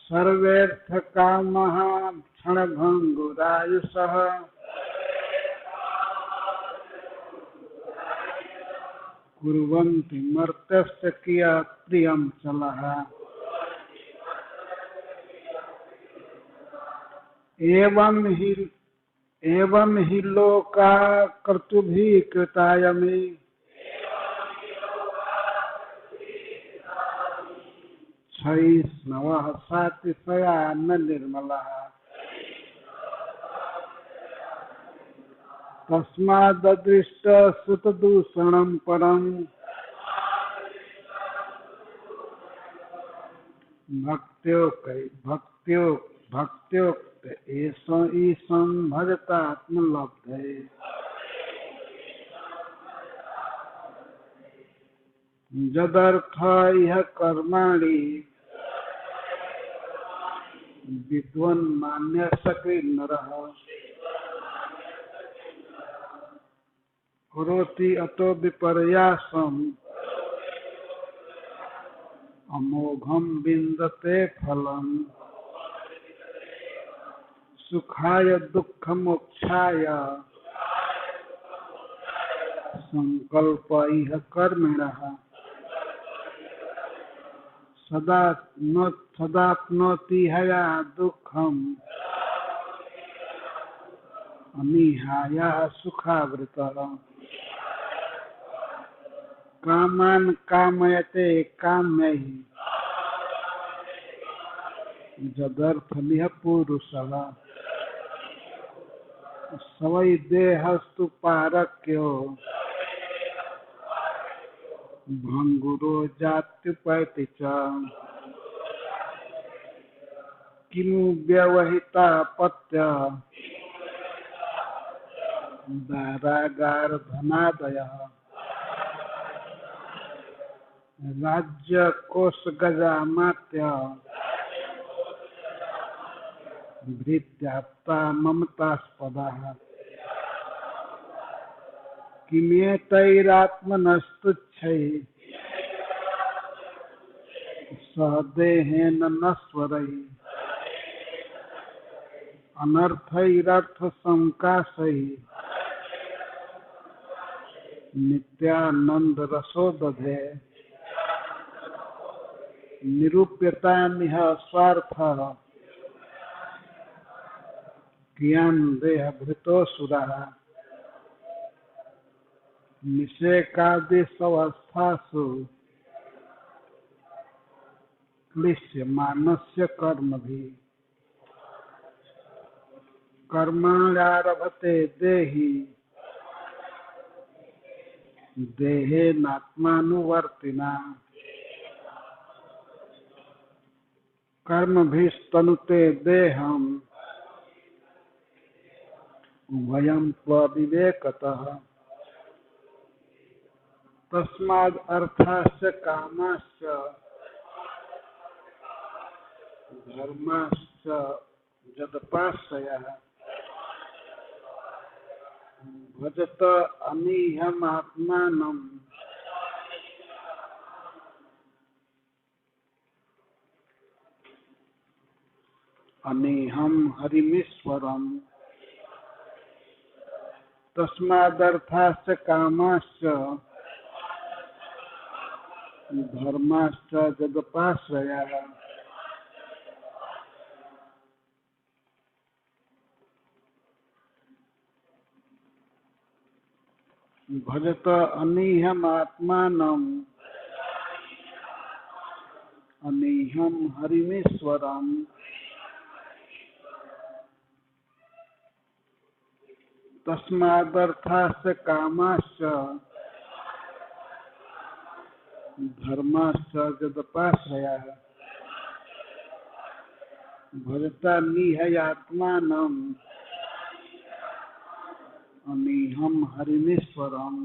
सर्वेऽर्थकामः क्षणभङ्गुरायुषः कुर्वन्ति मर्त्यस्य कियत् प्रियं चलः। एवं हि लोकाः कर्तुभिः कृतायमे क्षयिष्णवः सातिशया न निर्मलः। तस्माददृष्टश्रुतदूषणं परम् भक्त्योक्त ईशं भजतात्मलब्धये। जदर्थ इह कर्माणि विद्वन्मान्यः करोति अतो विपर्यासम् अमोघं विन्दते फलम्। सुखाय दुःखमोक्षाय संकल्प इह कर्मिणः सदाप्नोति हया दुःखम् अनिहाय सुखावृतः। कामान् कामयते काम्यैः जदर्थमिह पुरुषः स वै देहस्तु पारक्यो भङ्गुरो जात्युपैति च। किमु व्यवहिता पत्य दारागारधनादयः राज्यकोशगजामात्य भृत्याप्ता ममतास्पदाः। किमेतैरात्मनस्तुच्छैः सहदेहेन नश्वरैः अनर्थैरर्थसंकाशैः नित्यानन्दरसो दधे। निरूप्यतामिह स्वार्थः कियान् देहभृतोऽसुराः। निषेकादिष्वस्थासु क्लिश्यमानस्य कर्मभिः। कर्मण्यारभते देहि देहेनात्मानुवर्तिना। कर्मभिस्तनुते देहम् वयं त्वविवेकतः। तस्माद् अर्थाश्च कामाश्च धर्माश्च जदपाश्रयः भजत अनीहमात्मानम् अनीहं हरिमीश्वरम्। तस्मादर्थाश्च कामाश्च धर्माश्च जदपाश्रयः भजत अनीहमात्मानम् अनीहं हरिमीश्वरम्। तस्मादर्थाश्च कामाश्च धर्माश्च जदपाश्रयः भजतानीहयात्मानम् अनीहं हरिमीश्वरम्।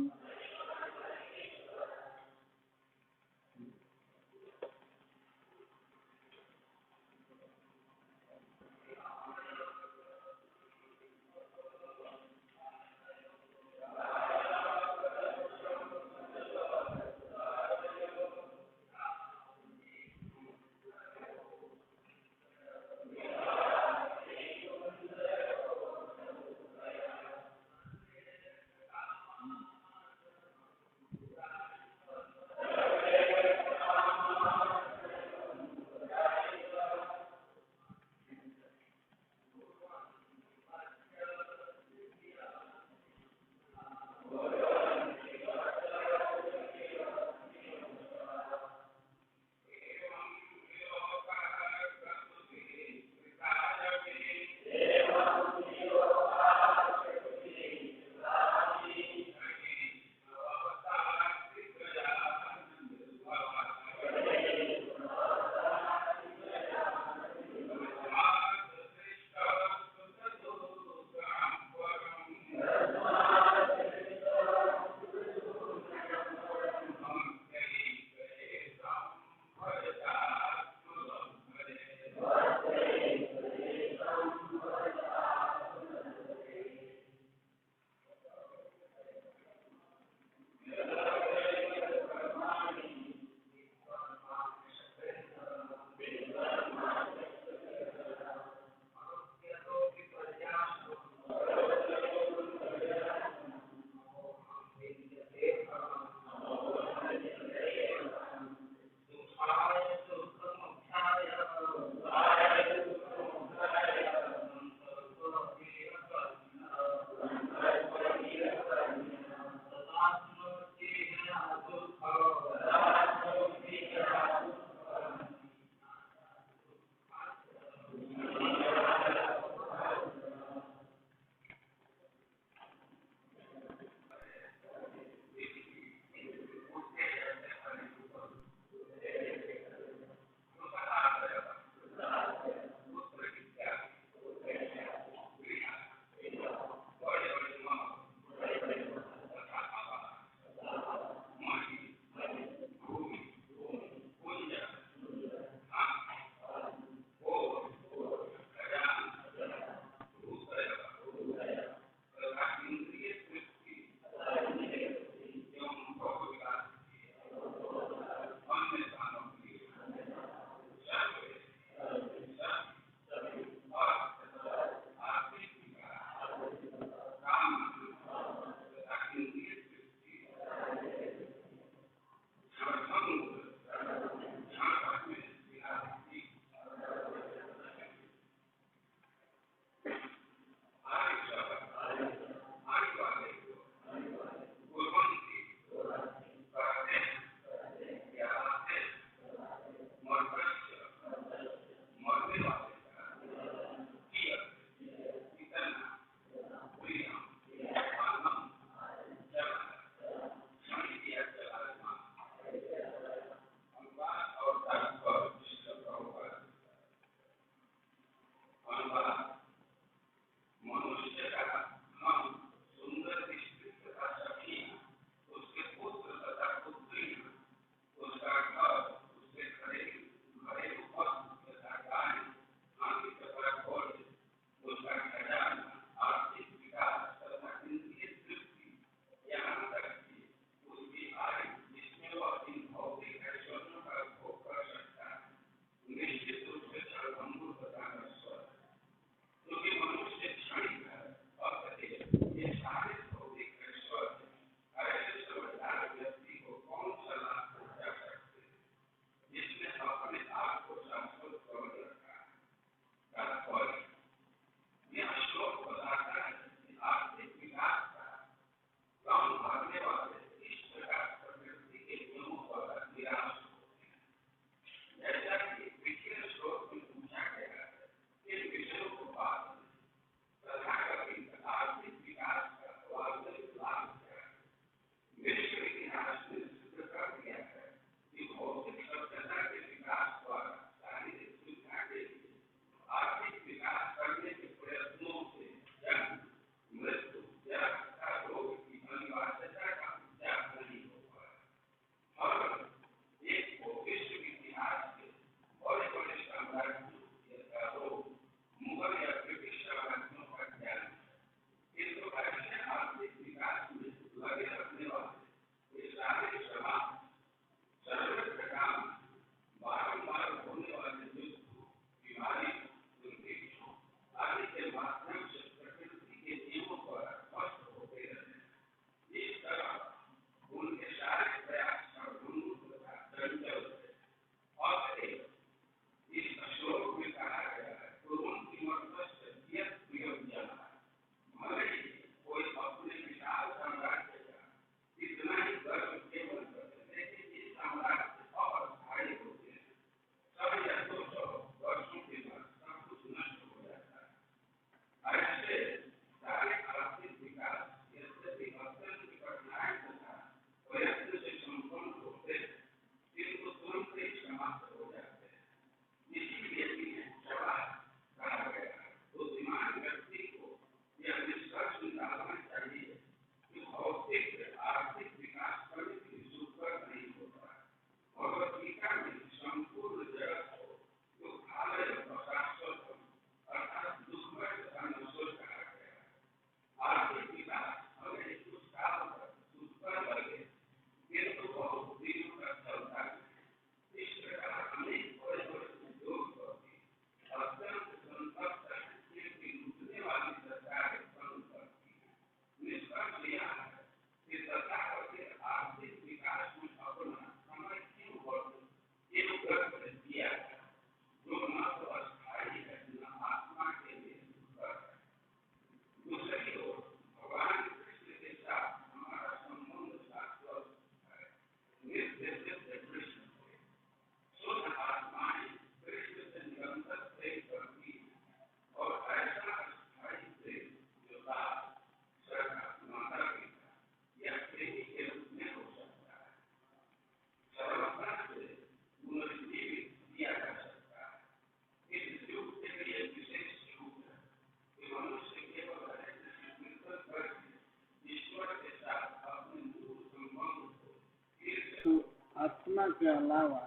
के अलावा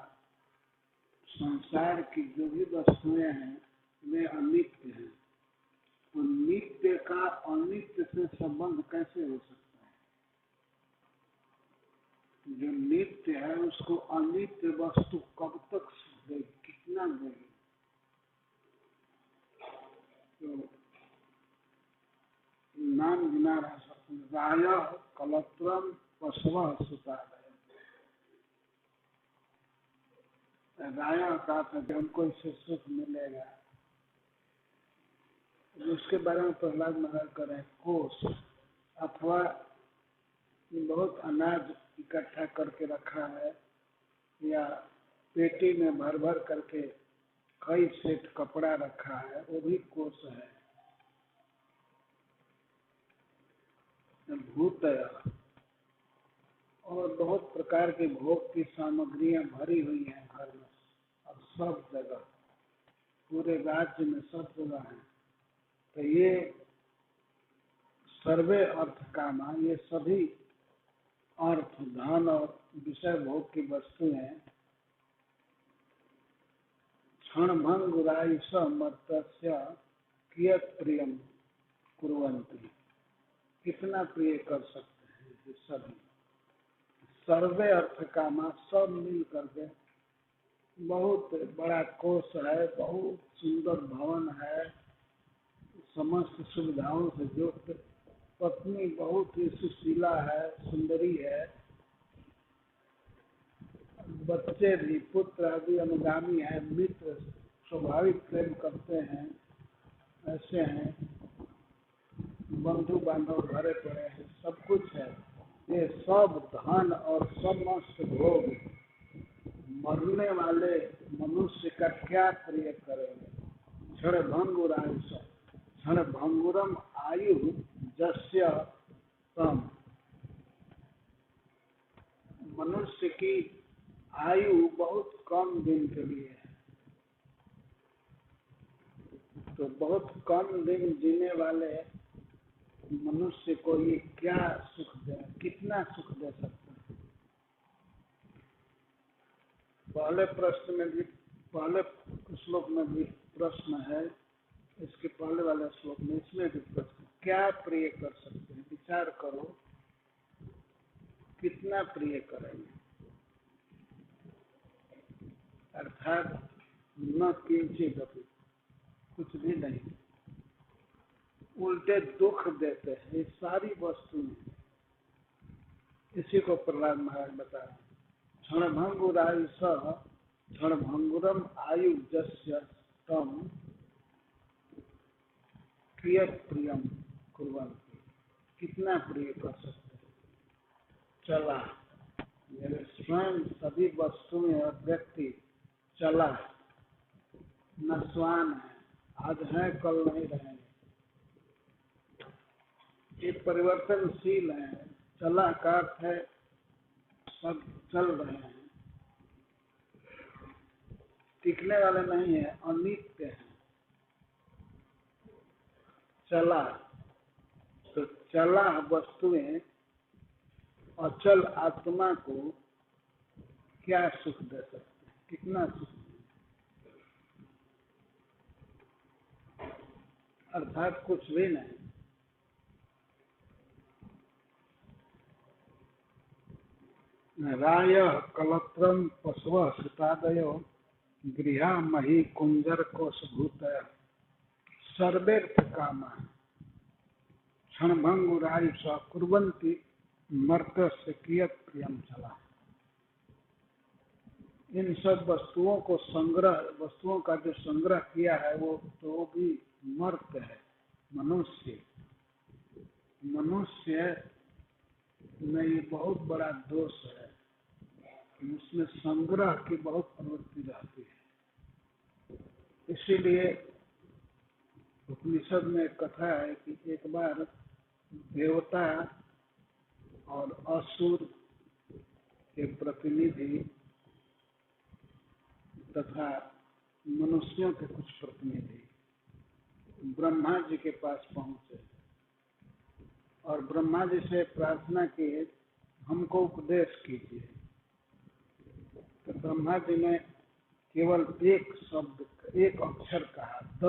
संसार की जो भी वस्तुएं हैं वे अनित्य हैं। तो नित्य का अनित्य से संबंध कैसे हो सकता है? जो नित्य है उसको अनित्य वस्तु कब तक देगी, कितना देगी? तो नाम गिना रहा सकते, राय कलत्रम पशव सुतादय। राय का था हमको इससे सुख मिलेगा, उसके बारे में प्रहलाद महाराज कर रहे हैं। कोष अथवा बहुत अनाज इकट्ठा करके रखा है या पेटी में भर भर करके कई सेट कपड़ा रखा है, वो भी कोष है। भूत और बहुत प्रकार के भोग की सामग्रियां भरी हुई हैं घर में, अब सब जगह पूरे राज्य में सब जगह है। तो ये सर्वे अर्थ कामा, ये सभी अर्थ धन और विषय भोग की वस्तुएं क्षण भंगुरायुष मर्त्य कियत प्रियम कुर्वन्ति, कितना प्रिय कर सकते हैं ये सभी। सर्वे अर्थ कामा, सब मिल करके बहुत बड़ा कोष है, बहुत सुंदर भवन है, समस्त सुविधाओं से युक्त, पत्नी बहुत ही सुशीला है, सुंदरी है, बच्चे भी पुत्र आदि अनुगामी है, मित्र स्वाभाविक प्रेम करते हैं, ऐसे हैं, बंधु बांधव भरे पड़े हैं, सब कुछ है। ये सब धन और समस्त भोग मरने वाले मनुष्य का क्या प्रिय करेंगे? क्षण भंगुरायुष, क्षण भंगुरम आयु जस्य तम, मनुष्य की आयु बहुत कम दिन के लिए है, तो बहुत कम दिन जीने वाले मनुष्य को ये क्या सुख दे, कितना सुख दे सकते हैं? पहले प्रश्न में भी, पहले श्लोक में भी प्रश्न है, इसके पहले वाले श्लोक में, इसमें भी प्रश्न, क्या प्रिय कर सकते हैं? विचार करो, कितना प्रिय करेंगे? अर्थात न किंचित अपि, कुछ भी नहीं, उल्टे दुख देते हैं ये सारी वस्तुएं। इसी को प्रहलाद महाराज बता रहे, क्षण भंगुरायुष क्षण भंगुरम आयु जस्य तम कियत प्रियम कुर्वन्ति, कितना प्रिय कर सकते हैं? चला, मेरे स्वयं सभी वस्तुएं और व्यक्ति चला, नस्वान है, आज है कल नहीं रहेंगे, ये परिवर्तनशील है। चला का अर्थ है सब चल रहे हैं, टिकने वाले नहीं है, अनित्य है। चला, तो चला वस्तुएं अचल आत्मा को क्या सुख दे सकते हैं? कितना सुख? अर्थात कुछ भी नहीं। राय कलत्रम पशव सुतादयो गृह मही कुंजर कोशभूत सर्वेर्थ कामा क्षण भंगुरायुष कुर्वन्ति मर्त्य से कियत प्रियम चला। इन सब वस्तुओं को संग्रह, वस्तुओं का जो संग्रह किया है वो तो भी मर्त्य है, मनुष्य। मनुष्य में ये बहुत बड़ा दोष है, उसमें संग्रह की बहुत प्रवृत्ति रहती है। इसीलिए उपनिषद में कथा है कि एक बार देवता और असुर के प्रतिनिधि तथा मनुष्यों के कुछ प्रतिनिधि ब्रह्मा जी के पास पहुंचे और ब्रह्मा जी से प्रार्थना की, हमको उपदेश कीजिए। तो ब्रह्मा जी ने केवल एक शब्द, एक अक्षर कहा, द,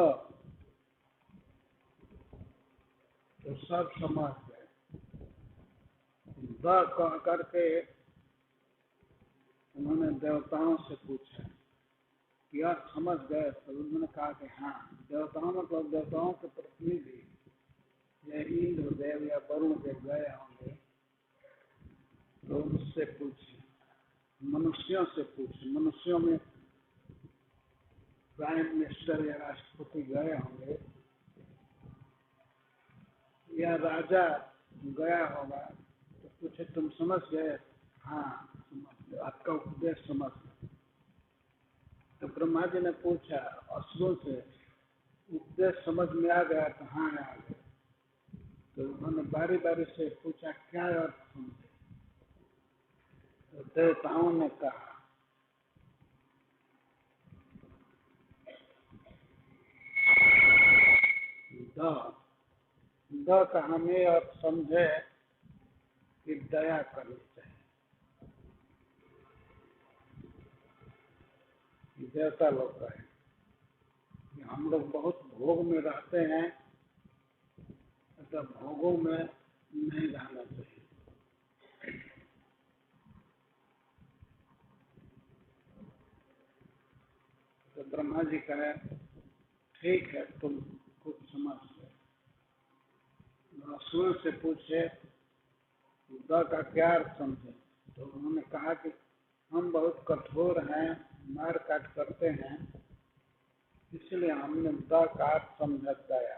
तो सब समझ गए। द कह करके उन्होंने देवताओं से पूछा कि आप समझ गए? तो उन्होंने कहा कि हाँ। देवताओं मतलब देवताओं के प्रतिनिधि या इंद्र देव या वरुण देव गए होंगे, तो उनसे पूछे, मनुष्यों से पूछे। मनुष्यों में प्राइम मिनिस्टर या राष्ट्रपति गए होंगे या राजा गया होगा, तो पूछे तुम समझ गए? हाँ समझ गए, आपका उपदेश समझ गए। तो ब्रह्मा जी ने पूछा असुरों से, उपदेश समझ में आ गया? तो हाँ आ गया। तो उन्होंने बारी बारी से पूछा क्या अर्थ समझे? तो देवताओं ने कहा द का हमें अर्थ समझे कि दया करनी चाहिए। देवता लोग कहे कि हम लोग बहुत भोग में रहते हैं, तो भोगों में नहीं रहना चाहिए। तो ब्रह्मा जी कहे ठीक है, तुम कुछ समझ गए। असुर से पूछे द का क्या अर्थ समझे? तो उन्होंने कहा कि हम बहुत कठोर हैं, मार काट करते हैं, इसलिए हमने द का अर्थ समझा दया,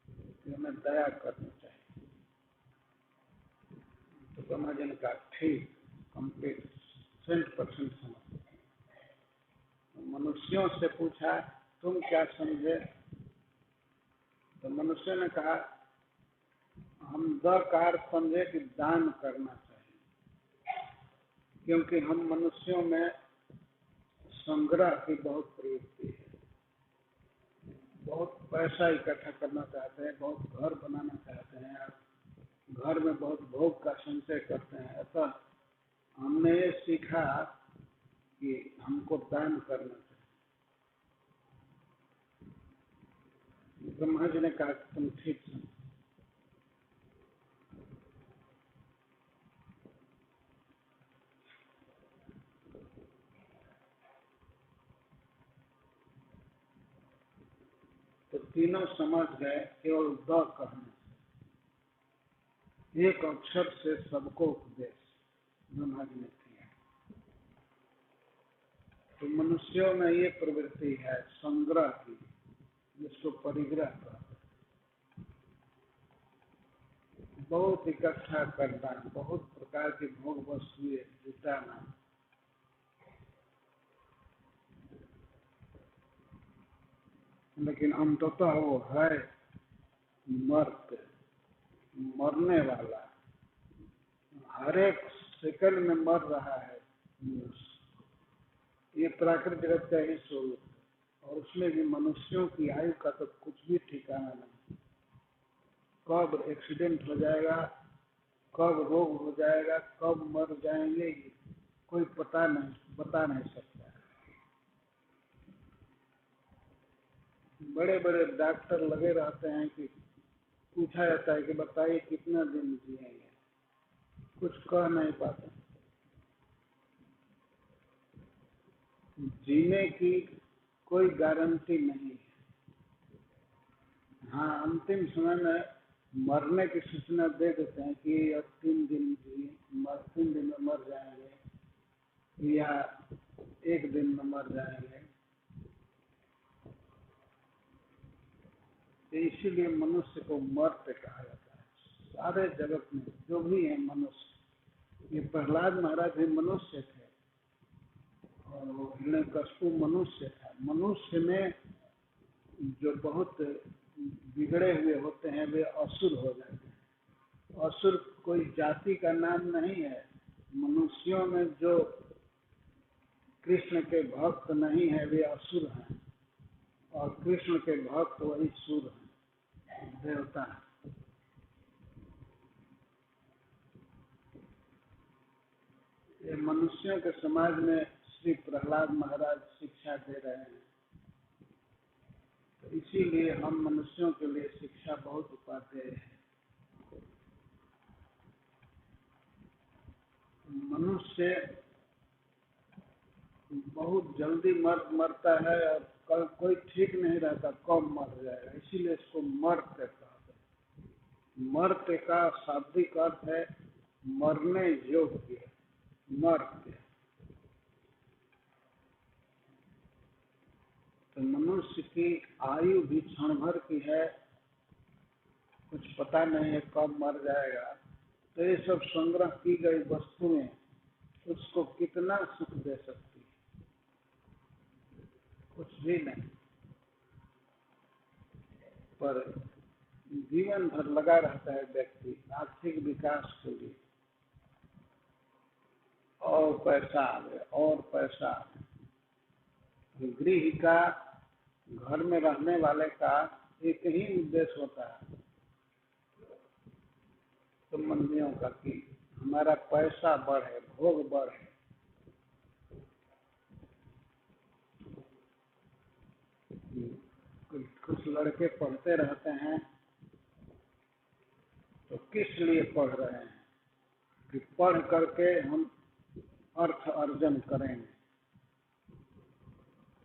कि हमें दया करनी चाहिए। तो ब्रह्मा जी ने कहा ठीक, कंप्लीट 100% समझ। मनुष्यों से पूछा तुम क्या समझे? तो मनुष्य ने कहा हम द का अर्थ समझे कि दान करना चाहिए, क्योंकि हम मनुष्यों में संग्रह की बहुत प्रवृत्ति है, बहुत पैसा इकट्ठा करना चाहते हैं, बहुत घर बनाना चाहते हैं, घर में बहुत भोग का संचय करते हैं। अतः हमने ये सीखा कि हमको दान करना चाहिए। ब्रह्मा जी ने कहा कि तुम ठीक समझो। तो तीनों समझ गए केवल द कहने से। एक अक्षर से सबको उपदेश ब्रह्मा जी ने किया। तो मनुष्यों में ये प्रवृत्ति है संग्रह की, जिसको परिग्रह कहते हैं। बहुत इकट्ठा करना, बहुत प्रकार की भोग वस्तुएं जुटाना। लेकिन अंततः वो है मर्त, मरने वाला, हर एक सेकंड में मर रहा है मनुष्य। ये प्राकृतिक जगत का ही स्वरूप है, और उसमें भी मनुष्यों की आयु का तो कुछ भी ठिकाना नहीं। कब एक्सीडेंट हो जाएगा, कब रोग हो जाएगा, कब मर जाएंगे, कोई पता नहीं, बता नहीं सकता। बड़े बड़े डॉक्टर लगे रहते हैं कि पूछा जाता है कि बताइए कितना दिन जिएंगे, कुछ कह नहीं पाते। जीने की कोई गारंटी नहीं है। हाँ, अंतिम समय में मरने की सूचना दे देते हैं कि अब 3 दिन जिए, 3 दिन में मर जाएंगे या 1 दिन में मर जाएंगे। तो इसीलिए मनुष्य को मर्त्य कहा जाता है। सारे जगत में जो भी है मनुष्य, ये प्रहलाद महाराज भी मनुष्य थे और वो हिरण्यकशिपु मनुष्य था। मनुष्य में जो बहुत बिगड़े हुए होते हैं वे असुर हो जाते हैं। असुर कोई जाति का नाम नहीं है। मनुष्यों में जो कृष्ण के भक्त नहीं है वे असुर हैं, और कृष्ण के भक्त वही सुर हैं, देवता हैं। ये मनुष्यों के समाज में श्री प्रहलाद महाराज शिक्षा दे रहे हैं। तो इसीलिए हम मनुष्यों के लिए शिक्षा बहुत उपादेय है। मनुष्य बहुत जल्दी मरता है और कल कोई ठीक नहीं रहता, कब मर जाएगा, इसीलिए इसको मर्त्य कहते हैं। मर्त्य का शाब्दिक अर्थ है मरने योग्य, मर्त्य। तो मनुष्य की आयु भी क्षण भर की है, कुछ पता नहीं है कब मर जाएगा। तो ये सब संग्रह की गई वस्तुएं उसको कितना सुख दे सकती है? कुछ भी नहीं। पर जीवन भर लगा रहता है व्यक्ति आर्थिक विकास के लिए, और पैसा आवे और पैसा आवे। गृह का, घर में रहने वाले का एक ही उद्देश्य होता है संबंधियों का कि हमारा पैसा बढ़े, भोग बढ़े। कुछ लड़के पढ़ते रहते हैं तो किस लिए पढ़ रहे हैं कि पढ़ करके हम अर्थ अर्जन करेंगे,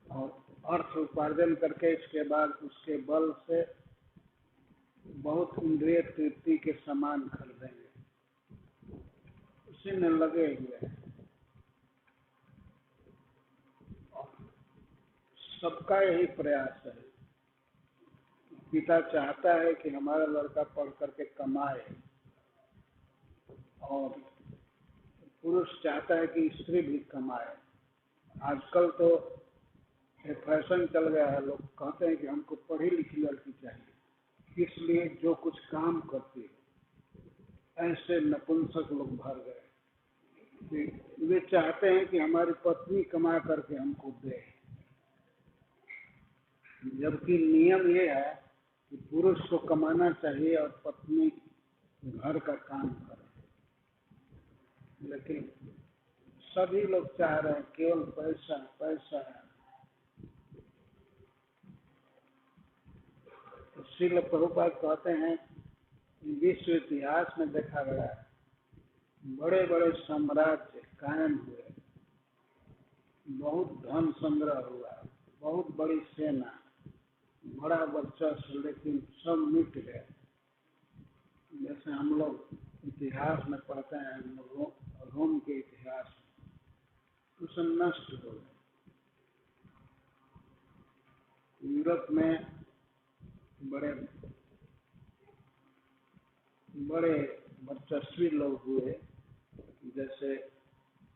और अर्थ उपार्जन करके इसके बाद उसके बल से बहुत इंद्रिय तृप्ति के सामान खरीदेंगे, उसी में लगे हुए हैं। सबका यही प्रयास है। पिता चाहता है कि हमारा लड़का पढ़ करके कमाए, और पुरुष चाहता है कि स्त्री भी कमाए। आजकल तो एक फैशन चल गया है, लोग कहते हैं कि हमको पढ़ी लिखी लड़की चाहिए, इसलिए जो कुछ काम करती है। ऐसे नपुंसक लोग भर गए। वे चाहते हैं कि हमारी पत्नी कमा करके हमको दे, जबकि नियम ये है कि पुरुष को कमाना चाहिए और पत्नी घर का काम करे। लेकिन सभी लोग चाह रहे हैं केवल पैसा पैसा। तो श्रील प्रभुपाद कहते हैं विश्व इतिहास में देखा गया है बड़े बड़े साम्राज्य कायम हुए, बहुत धन संग्रह हुआ, बहुत बड़ी सेना, बड़ा वर्चस्व, लेकिन सब मिट गए। जैसे हम लोग इतिहास में पढ़ते हैं, रोम के इतिहास में, तो सब नष्ट हो गए। यूरोप में बड़े बड़े वर्चस्वी लोग हुए, जैसे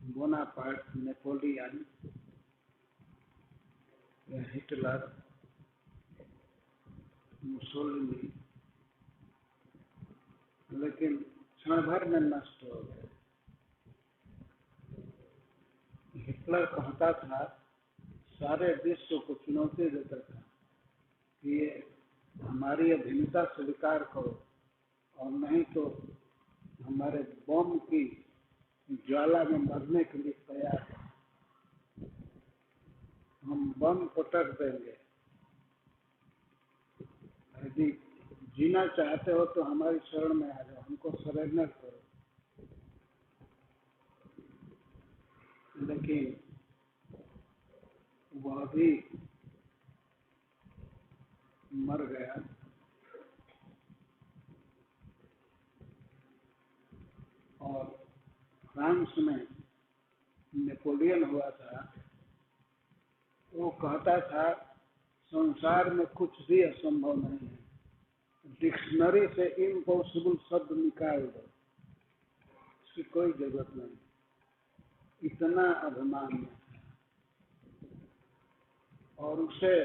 बोनापार्ट, नेपोलियन, हिटलर, मुसोलिनी, लेकिन क्षण भर में नष्ट हो गए। हिटलर कहता था, सारे विश्व को चुनौती देता था कि ये हमारी अधीनता स्वीकार करो, और नहीं तो हमारे बम की ज्वाला में मरने के लिए तैयार है, हम बम पटक देंगे। यदि जीना चाहते हो तो हमारी शरण में आ जाओ, हमको सरेंडर करो। लेकिन वह भी मर गया। और फ्रांस में नेपोलियन हुआ था, वो कहता था संसार में कुछ भी असंभव नहीं है, डिक्शनरी से इम्पॉसिबल शब्द निकाल दो, इसकी कोई जरूरत नहीं। इतना अभिमान में था। और उसे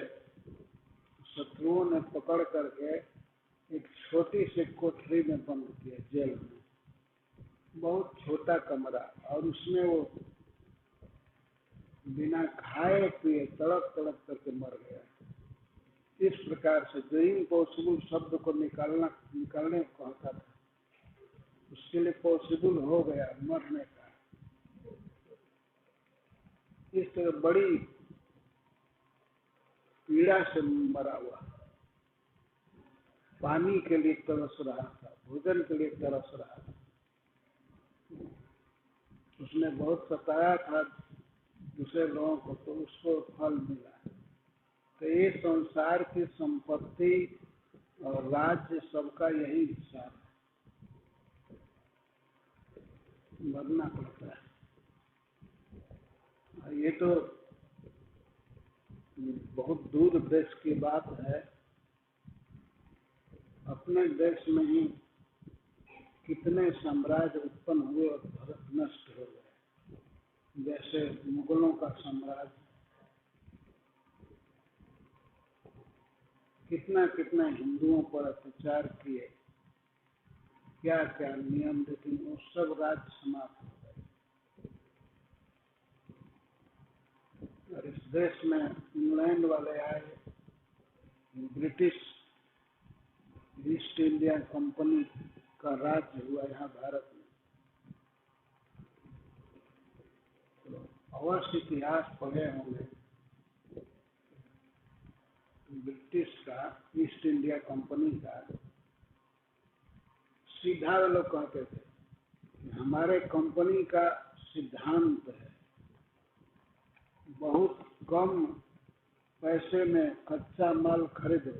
शत्रुओं ने पकड़ करके एक छोटी सी कोठरी में बंद किया, जेल में, बहुत छोटा कमरा, और उसमें वो बिना खाए पिए तड़प तड़प करके मर गया। इस प्रकार से जो इम्पॉसिबल शब्द को निकालने को कहता था, उसके लिए पॉसिबल हो गया मरने का। इस तरह बड़ी पीड़ा से मरा हुआ, पानी के लिए तरस रहा था, भोजन के लिए तरस रहा था। उसने बहुत सताया था दूसरे लोगों को, तो उसको फल मिला। तो ये संसार की संपत्ति और राज्य सबका यही हिसाब है, मरना पड़ता है। ये तो बहुत दूर देश की बात है। अपने देश में ही कितने साम्राज्य उत्पन्न हुए और नष्ट हो गए। जैसे मुगलों का साम्राज्य, कितना कितना हिंदुओं पर अत्याचार किए, क्या क्या नियम, लेकिन वो सब राज्य समाप्त हो गए। और इस देश में इंग्लैंड वाले आए, ब्रिटिश ईस्ट इंडिया कंपनी का राज्य हुआ यहाँ भारत में। तो अवश्य इतिहास पढ़े होंगे, ब्रिटिश का, ईस्ट इंडिया कंपनी का, सीधा वे लोग कहते थे कि हमारे कंपनी का सिद्धांत है बहुत कम पैसे में कच्चा माल खरीदो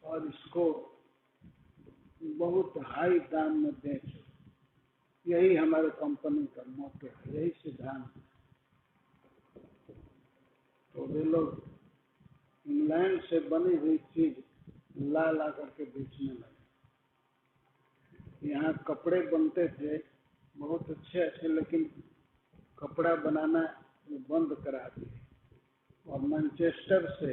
और इसको बहुत हाई दाम में बेचो। यही हमारे कंपनी का मोटो है, यही सिद्धांत है। तो वे लोग इंग्लैंड से बनी हुई चीज ला ला करके बेचने लगे। यहाँ कपड़े बनते थे बहुत अच्छे अच्छे, लेकिन कपड़ा बनाना बंद करा दिए। और मैनचेस्टर से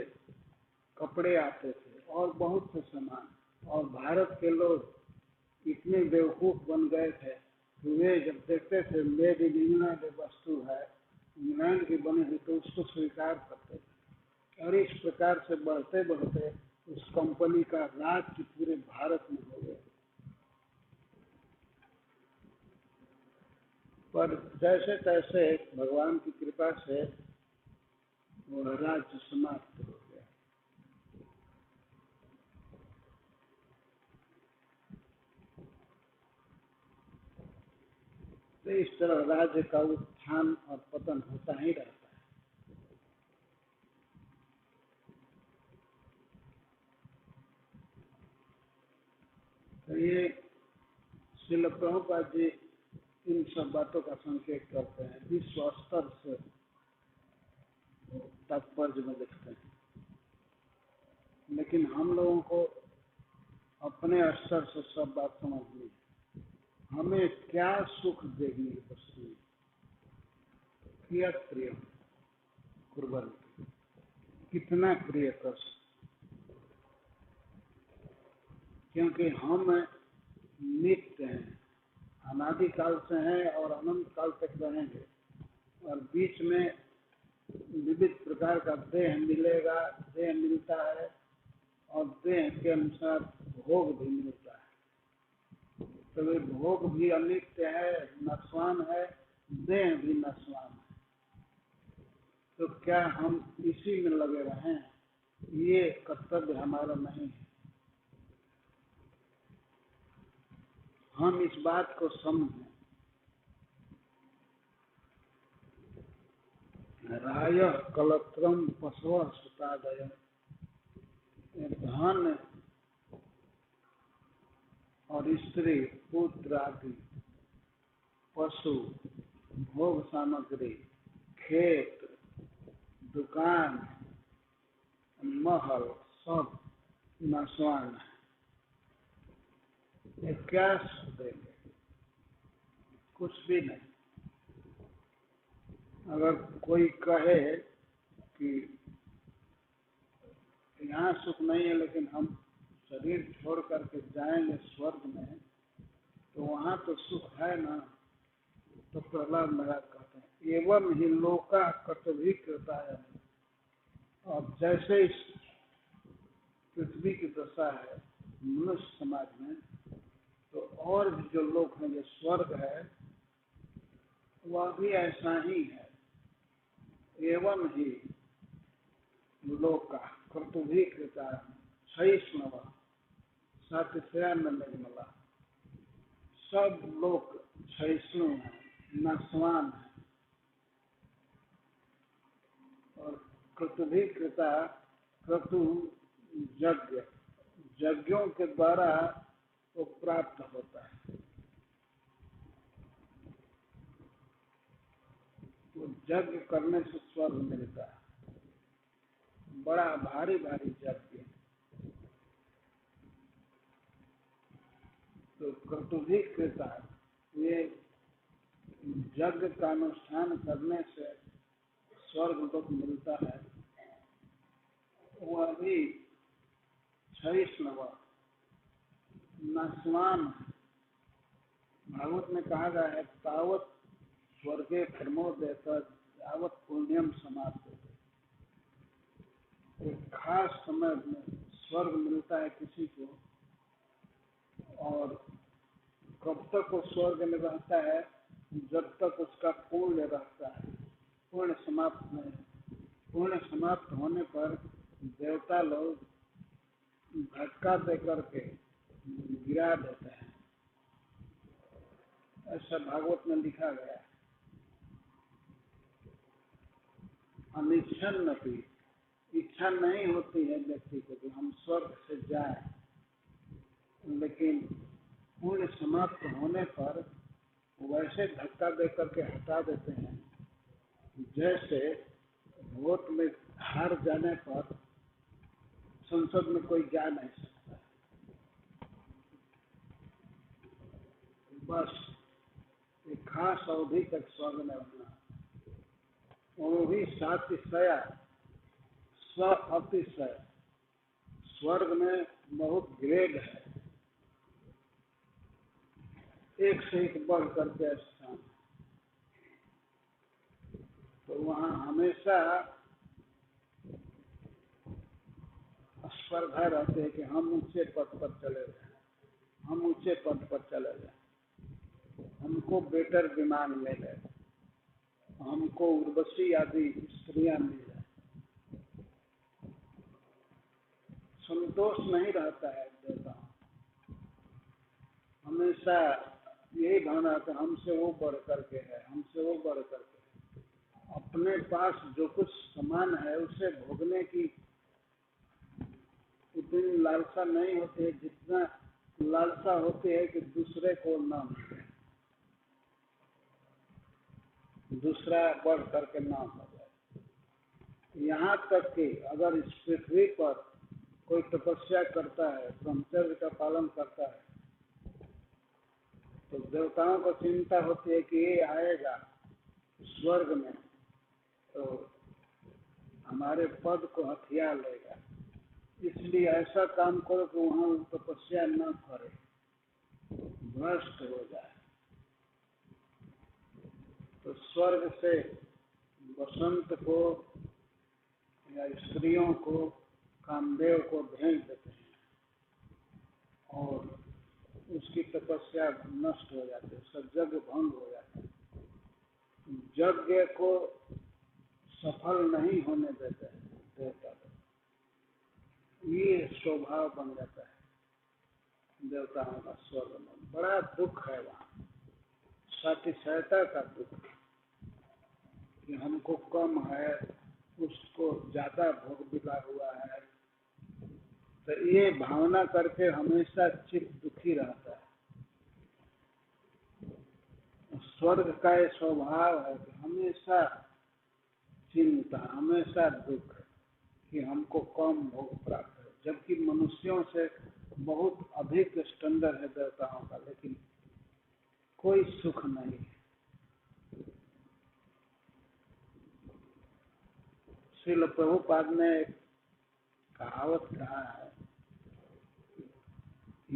कपड़े आते थे और बहुत से सामान। और भारत के लोग इतने बेवकूफ बन गए थे कि वे जब देखते थे मेड इन इंग्लैंड वस्तु है, इंग्लैंड की बनी हुई, तो उसको स्वीकार करते थे। और इस प्रकार से बढ़ते बढ़ते उस कंपनी का राज पूरे भारत में हो गया। पर जैसे तैसे भगवान की कृपा से वो राज्य समाप्त हो गया। तो इस तरह राज्य का उत्थान और पतन होता ही रहता है। तो ये श्रील प्रभुपाद जी इन सब बातों का संकेत करते हैं, विश्व स्तर से तात्पर्य में लिखते हैं। लेकिन हम लोगों को अपने स्तर से सब बात समझनी है। हमें क्या सुख देगी ये वस्तु, कियत् प्रिय कुर्बन, कितना प्रिय कर, क्योंकि हम नित्य हैं, अनादिकाल से हैं और अनंत काल तक रहेंगे। और बीच में विविध प्रकार का देह मिलेगा, देह मिलता है और देह के अनुसार भोग भी मिलता है। तो वे भोग भी अनित्य है, नश्वान है, देह भी नश्वान है। तो क्या हम इसी में लगे रहें? ये कर्तव्य हमारा नहीं है। हम इस बात को समझें। राय कलत्रम पशव सुतादय, धन और स्त्री पुत्र आदि, पशु, भोग सामग्री, खेत, दुकान, महल, सब नश्वान है। ये क्या देंगे? कुछ भी नहीं। अगर कोई कहे कि यहाँ सुख नहीं है लेकिन हम शरीर छोड़ करके जाएंगे स्वर्ग में, तो वहाँ तो सुख है ना। तो प्रहलाद महाराज कहते हैं एवं ही लोका कर्तव्य कृता है। और जैसे इस पृथ्वी की दशा है मनुष्य समाज में, तो और भी जो लोग हैं, जो स्वर्ग है, वह भी ऐसा ही है। एवं ही लोका क्रतुभिकृता क्षयिष्णव सातिशयान्न निर्मला। सब लोग क्षयिष्णु हैं, नाशवान है। और क्रतुभिकृता, क्रतु यज्ञ, यज्ञों के द्वारा वो प्राप्त होता है। वो यज्ञ करने से स्वर्ग मिलता है, बड़ा भारी भारी यज्ञ। तो क्रतुभिकृता, ये यज्ञ का अनुष्ठान करने से स्वर्ग लोक मिलता है। वह भी क्षयिष्णव, नाशवान। भागवत में कहा गया है तावत स्वर्गे प्रमोदेत यावत पुण्यम समाप्यते। एक खास समय में स्वर्ग मिलता है किसी को, और कब तक वो स्वर्ग में रहता है, जब तक उसका पुण्य रहता है। पुण्य समाप्त नहीं, पुण्य समाप्त होने पर देवता लोग धक्का दे करके गिरा देते हैं, ऐसा भागवत में लिखा गया है। अनिच्छन्न भी, इच्छा नहीं होती है व्यक्ति को कि हम स्वर्ग से जाएं, लेकिन पुण्य समाप्त होने पर वैसे धक्का दे करके हटा देते हैं जैसे वोट में हार जाने पर संसद में कोई जा नहीं सकता। बस एक खास अवधि तक स्वर्ग में रहना। वो भी सातिशया, स्व अतिशय। स्वर्ग में बहुत ग्रेड है, एक से एक बढ़ करके स्थान। तो वहाँ हमेशा स्पर्धा रहती है कि हम ऊंचे पद पर चले जाएं, हम ऊंचे पद पर चले जाएं, हमको बेटर विमान मिले, हमको उर्वशी आदि स्त्रियां मिले। संतोष नहीं रहता है देवता, हमेशा यही भावना है हमसे वो बढ़ करके है, हमसे वो बढ़ करके है। अपने पास जो कुछ सामान है उसे भोगने की उतनी लालसा नहीं होती है जितना लालसा होती है कि दूसरे को ना मिले, दूसरा बढ़ करके ना हो जाए। यहाँ तक कि अगर इस पृथ्वी पर कोई तपस्या करता है, ब्रह्मचर्य का पालन करता है, तो देवताओं को चिंता होती है कि ये आएगा स्वर्ग में तो हमारे पद को हथिया लेगा, इसलिए ऐसा काम करो कि वहाँ तपस्या न करे, भ्रष्ट हो जाए। तो स्वर्ग से वसंत को या स्त्रियों को, कामदेव को भेज देते हैं और उसकी तपस्या नष्ट हो जाती है, उसका यज्ञ भंग हो जाता है। यज्ञ को सफल नहीं होने देते हैं देवता लोग, ये स्वभाव बन जाता है देवताओं का। स्वर्ग में बड़ा दुख है, वहाँ सातिशयता का दुख कि हमको कम है, उसको ज्यादा भोग मिला हुआ है। तो ये भावना करके हमेशा चित्त दुखी रहता है। स्वर्ग का ये स्वभाव है कि हमेशा चिंता, हमेशा दुख कि हमको कम भोग प्राप्त है, जबकि मनुष्यों से बहुत अधिक स्टैंडर्ड है देवताओं का, लेकिन कोई सुख नहीं है। श्रील प्रभुपाद ने एक कहावत कहा है,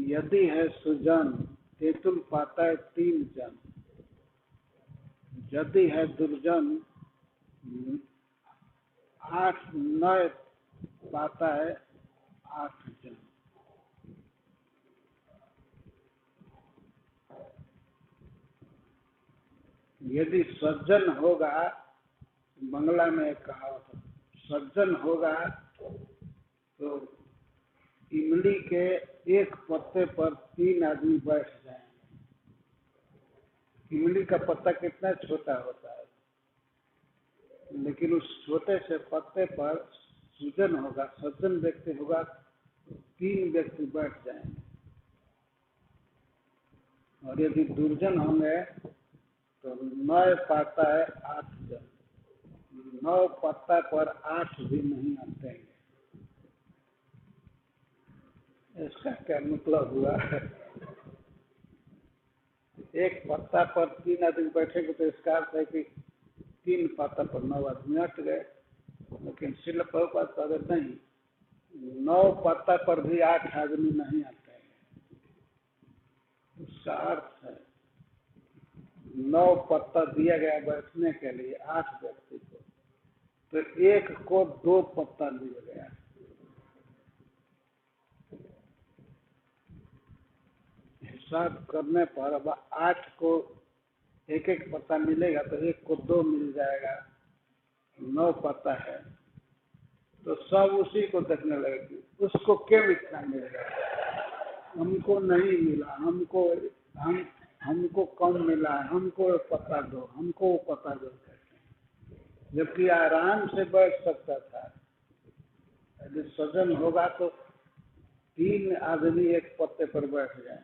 यदि है सुजन तेतुल पाता है 3 जन, यदि है दुर्जन 8-9 पाता है 8 जन। यदि सज्जन होगा बंगला में एक कहावत है, सज्जन होगा तो इमली के एक पत्ते पर 3 आदमी बैठ जाएंगे। इमली का पत्ता कितना छोटा होता है, लेकिन उस छोटे से पत्ते पर सुजन होगा, सज्जन व्यक्ति होगा, 3 व्यक्ति बैठ जाएंगे। और यदि दुर्जन होंगे तो 9 पाता है 8 जन, 9 पत्ता पर 8 भी नहीं आते हैं। इसका क्या मतलब हुआ? एक पत्ता पर 3 आदमी बैठेंगे तो इसका अर्थ है कि 3 पत्ता पर 9 आदमी अट गए। लेकिन शिल प्रभुपाद कहते नहीं, 9 पत्ता पर भी 8 आदमी नहीं आते हैं। उसका अर्थ है 9 पत्ता दिया गया बैठने के लिए 8 व्यक्ति को, तो एक को 2 पत्ता दिया गया। हिसाब करने पर अब 8 को एक एक पत्ता मिलेगा तो एक को 2 मिल जाएगा, 9 पत्ता है तो सब उसी को देखने लगेगी, उसको क्यों इतना मिल गया, हमको नहीं मिला, हमको कम मिला, हमको पत्ता दो, हमको पत्ता दो कहते हैं। जबकि आराम से बैठ सकता था। यदि सज्जन होगा तो 3 आदमी एक पत्ते पर बैठ जाए,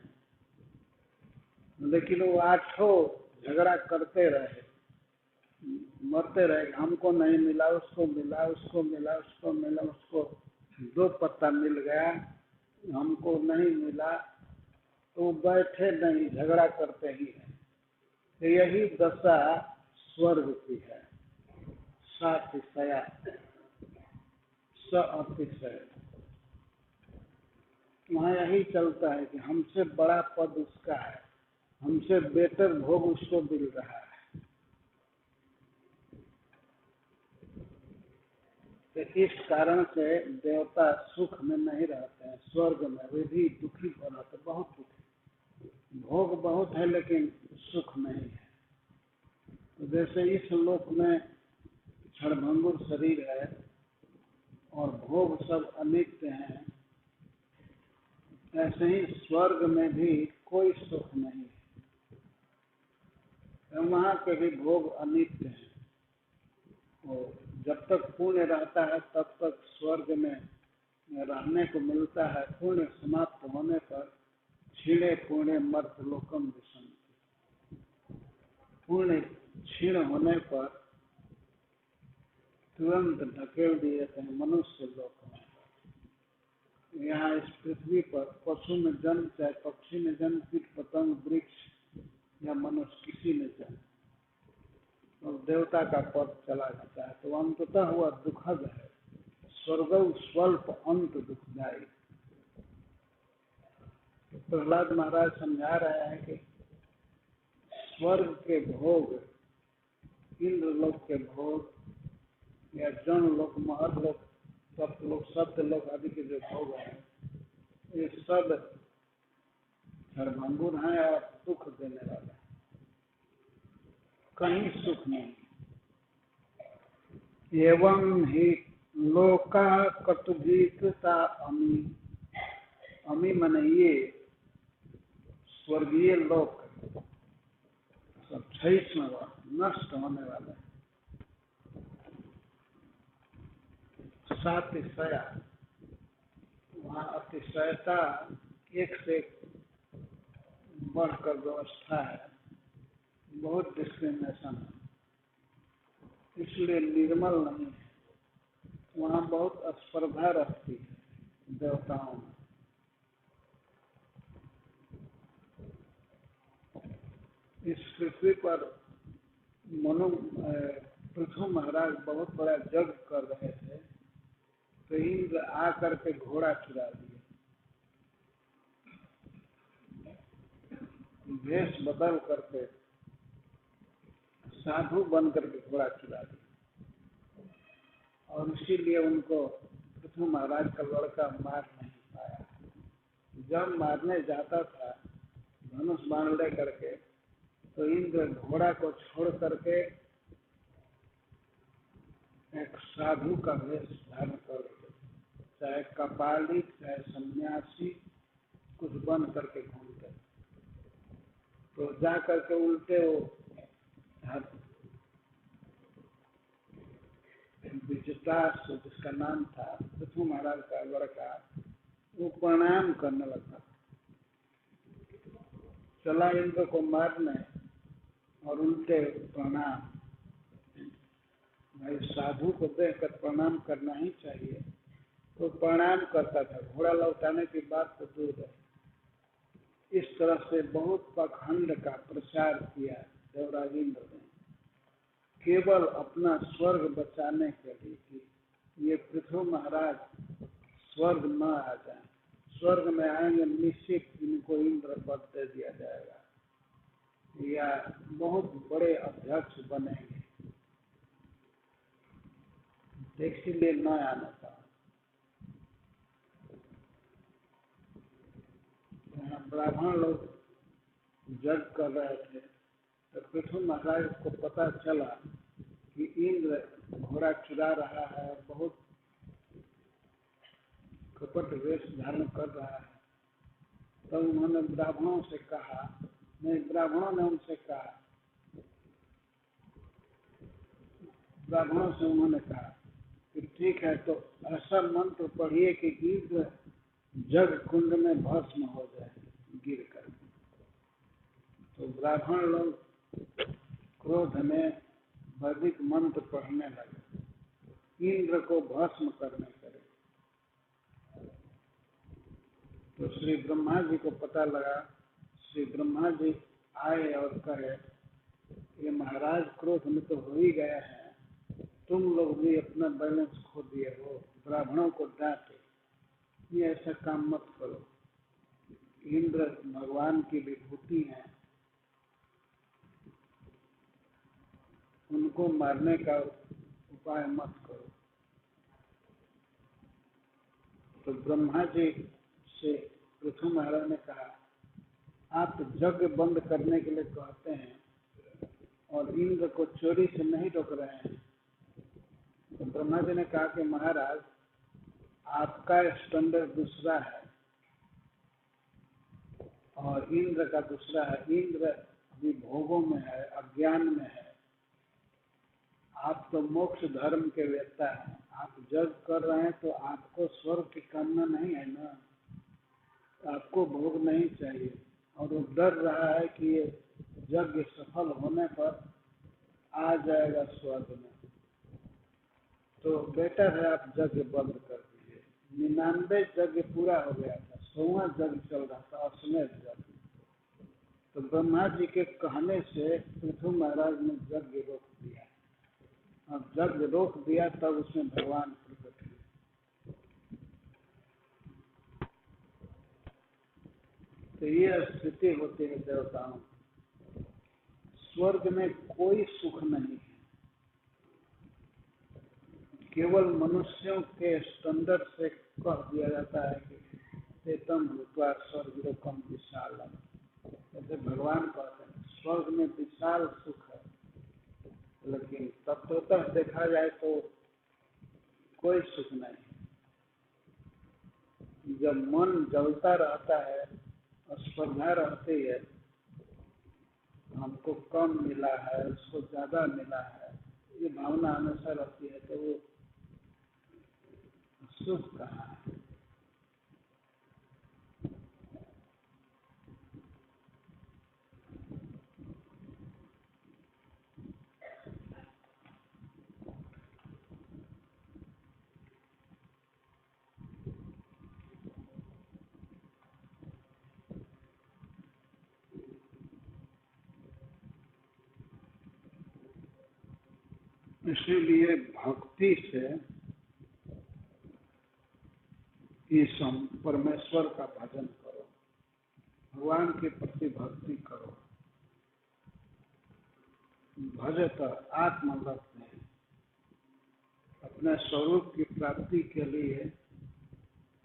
लेकिन वो 8 झगड़ा करते रहे, मरते रहे, हमको नहीं मिला, उसको मिला, उसको मिला, उसको मिला, उसको 2 पत्ता मिल गया, हमको नहीं मिला, तो बैठे नहीं, झगड़ा करते ही है। तो यही दशा स्वर्ग की है, सातिशया अतिशय। वहाँ यही चलता है कि हमसे बड़ा पद उसका है, हमसे बेहतर भोग उसको मिल रहा है। तो इस कारण से देवता सुख में नहीं रहते हैं, स्वर्ग में वे भी दुखी हो रहते, बहुत दुखी। भोग बहुत है लेकिन सुख नहीं है। तो जैसे इस लोक में क्षणभंगुर शरीर है और भोग सब अनित्य हैं, ऐसे ही स्वर्ग में भी कोई सुख नहीं है, वहाँ के भी भोग अनित्य हैं। और जब तक पुण्य रहता है तब तक स्वर्ग में रहने को मिलता है। पुण्य समाप्त होने पर क्षीणे पुण्य मर्त्यलोकम विशन्ति, पुण्य क्षीण होने पर तुरंत ढकेल दिए थे मनुष्य लोक में। यहाँ इस पृथ्वी पर पशु में जन्म, चाहे पक्षी में जन्म, कीट पतंग, वृक्ष या मनुष्य, किसी में जन्म, और देवता का पद चला जाता है तो अंततः हुआ दुखद है। स्वर्ग स्वल्प अंत दुखदायी। तो प्रहलाद महाराज समझा रहे हैं कि स्वर्ग के भोग, इंद्र लोक के भोग या जन लोक, महर लोक, सप्तलोक, सप्तलोक आदि के जो भोग हैं, ये सब क्षणभंगुर हैं और दुख देने वाले हैं, कहीं सुख नहीं। एवं ही लोका कटुभीकृता अमी, अमी मन ये स्वर्गीय लोक सब क्षयिष्णु नष्ट होने वाले हैं। सातिशया, वहाँ अतिशयता एक से बढ़कर व्यवस्था है, बहुत डिस्क्रिमिनेशन है, इसलिए निर्मल नहीं है। वहाँ बहुत स्पर्धा रहती है देवताओं में। इस पृथ्वी पर पृथु महाराज बहुत बड़ा यज्ञ कर रहे थे तो इंद्र आकर के घोड़ा चुरा दिए, भेष बदल करके साधु बन करके घोड़ा चुरा दिया, और इसीलिए उनको पृथु महाराज का लड़का मार नहीं पाया। जब मारने जाता था धनुष बाण ले करके तो इंद्र घोड़ा को छोड़ करके एक साधु का वेश धारण कर लेते, चाहे कपाली चाहे सन्यासी, कुछ बन करके घूमते। तो जा करके उल्टे वो विजयदास जिसका नाम था पृथु महाराज का लड़का, वो प्रणाम करने लगा, चला इंद्र को मारने और उल्टे प्रणाम। भाई साधु को देखकर प्रणाम करना ही चाहिए, तो प्रणाम करता था। घोड़ा लौटाने की बात तो दूर है। इस तरह से बहुत पाखंड का प्रचार किया देवराज इंद्र ने, केवल अपना स्वर्ग बचाने के लिए कि ये पृथु महाराज स्वर्ग न आ जाए। स्वर्ग में आएंगे निश्चित इनको इंद्र पद दे दिया जाएगा या बहुत बड़े अध्यक्ष बनेंगे, इसीलिए न आना था। यहाँ ब्राह्मण लोग जग कर रहे थे, तो पृथु महाराज को पता चला कि इंद्र घोड़ा चुरा रहा है, बहुत कपट वेश धारण कर रहा है। तो उन्होंने ब्राह्मणों से कहा, नहीं ब्राह्मणों ने उनसे कहा, ब्राह्मणों से उन्होंने कहा कि ठीक है, तो ऐसा मंत्र पढ़िए कि इंद्र जग कुंड में भस्म हो जाए गिर कर। तो ब्राह्मण लोग क्रोध में वैदिक मंत्र पढ़ने लगे, इंद्र को भस्म करने करे। तो श्री ब्रह्मा जी को पता लगा। श्री ब्रह्मा जी आए और कहे, ये महाराज क्रोध में तो हो ही गया है, तुम लोग भी अपना बैलेंस खो दिए हो, ब्राह्मणों को डांटे, ये ऐसा काम मत करो। इंद्र भगवान की विभूति है, उनको मारने का उपाय मत करो। तो ब्रह्मा जी से पृथु महाराज ने कहा, आप यज्ञ बंद करने के लिए कहते हैं और इंद्र को चोरी से नहीं रोक रहे हैं। तो ब्रह्मा जी ने कहा कि महाराज आपका स्टैंडर्ड दूसरा है और इंद्र का दूसरा है। इंद्र अभी भोगों में है, अज्ञान में है, आप तो मोक्ष धर्म के वेत्ता हैं। आप जग कर रहे हैं तो आपको स्वर्ग की कामना नहीं है ना, आपको भोग नहीं चाहिए। और वो डर रहा है कि ये यज्ञ सफल होने पर आ जाएगा स्वर्ग में, तो बेटर है आप यज्ञ बंद कर दीजिए। 99 यज्ञ पूरा हो गया था, 100वां यज्ञ चल रहा था, अश्वमेध यज्ञ। तो ब्रह्मा जी के कहने से पृथु महाराज ने यज्ञ रोक दिया। अब यज्ञ रोक दिया तब उसमें भगवान प्रकट हुए। तो ये स्थिति होती है देवताओं, स्वर्ग में कोई सुख नहीं है, केवल मनुष्यों के स्टैंडर्ड से कह दिया जाता है कि एतम भूत्वा स्वर्गलोकम विशालम। जैसे भगवान कहते हैं स्वर्ग में विशाल सुख है, लेकिन तत्वतः देखा जाए तो कोई सुख नहीं। जब मन जलता रहता है और स्पर्धा रहती है, हमको कम मिला है, उसको ज्यादा मिला है, ये भावना हमेशा रहती है, तो वो सुख कहाँ है। इसीलिए भक्ति से इस परमेश्वर का भजन करो, भगवान के प्रति भक्ति करो। भजत आत्मवत में अपने स्वरूप की प्राप्ति के लिए,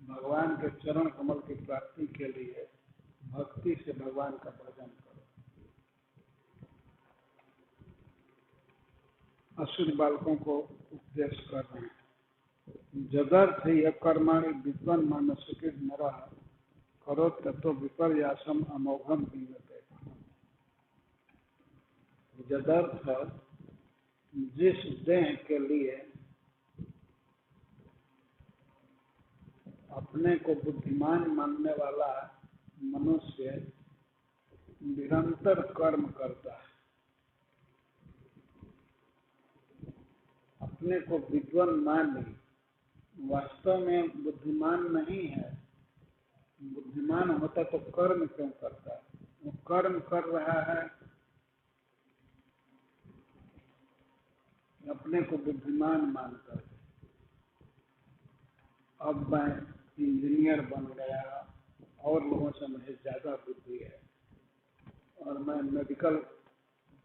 भगवान के चरण कमल की प्राप्ति के लिए भक्ति से भगवान का भजन करो। असुर बालकों को उपदेश कर रहे हैं। जदर्थ यह कर्माणि विद्वान मानसिक नरः करोत तत्व विपर्यासम अमोघम विन्दते। जदर्थ जिस देह के लिए अपने को बुद्धिमान मानने वाला मनुष्य निरंतर कर्म करता है, अपने को विद्वान माने, वास्तव में बुद्धिमान नहीं है। बुद्धिमान होता तो कर्म क्यों करता है? वो कर्म कर रहा है अपने को बुद्धिमान मानकर। अब मैं इंजीनियर बन गया और लोगों से मुझे ज्यादा बुद्धि है, और मैं मेडिकल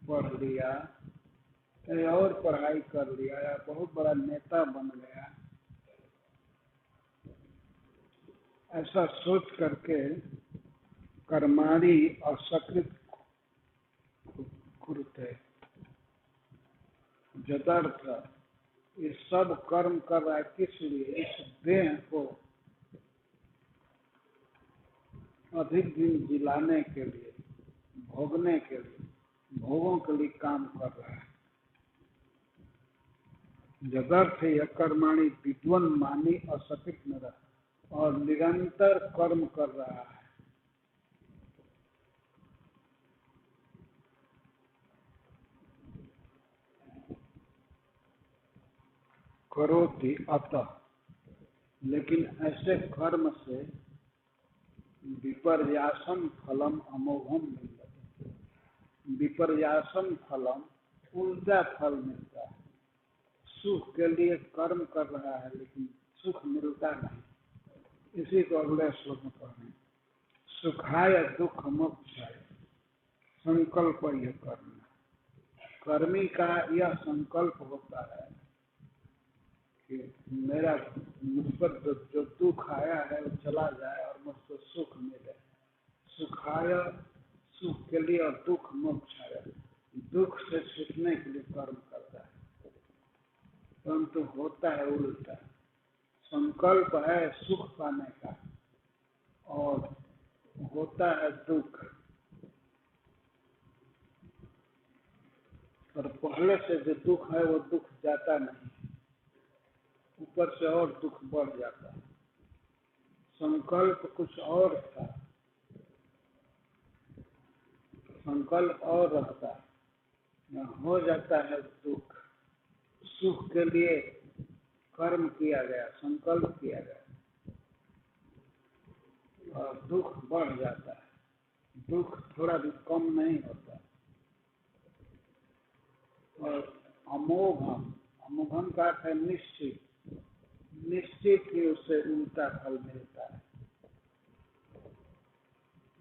पढ़ लिया और पढ़ाई कर लिया या बहुत बड़ा नेता बन गया, ऐसा सोच करके कर्माणि असकृत कुरुते। जदर्थ ये सब कर्म कर रहा है किस लिए? इस देह को अधिक दिन जिलाने के लिए, भोगने के लिए, भोगों के लिए काम कर रहा है। जदर्थ यह कर्माणि विद्वान मानी असकृत नरः, और निरंतर कर्म कर रहा है। करोति अतः, लेकिन ऐसे कर्म से विपर्यासम फलम अमोघम मिलता। विपर्यासम फलम उल्टा फल मिलता है। सुख के लिए कर्म कर रहा है लेकिन सुख मिलता नहीं। इसी को अगले श्लोक में पढ़ें। सुखाय दुख मोक्षाय संकल्प यह करना। कर्मी का यह संकल्प होता है कि मेरा मुझ पर जो दुख आया है वो चला जाए और मुझको सुख मिले। सुखाय सुख के लिए और दुख मोक्षाय दुख से छूटने के लिए कर्म करता है, परंतु होता है उल्टा। संकल्प है सुख पाने का और होता है दुख। और पहले से जो दुख है वो दुख जाता नहीं, ऊपर से और दुख बढ़ जाता है। संकल्प कुछ और था, संकल्प और रहता है, हो जाता है दुख। सुख के लिए कर्म किया गया, संकल्प किया गया और दुख बढ़ जाता है। दुख थोड़ा भी कम नहीं होता। और अमोघम, अमोघम का अर्थ है निश्चित, निश्चित ही उससे उल्टा फल मिलता है।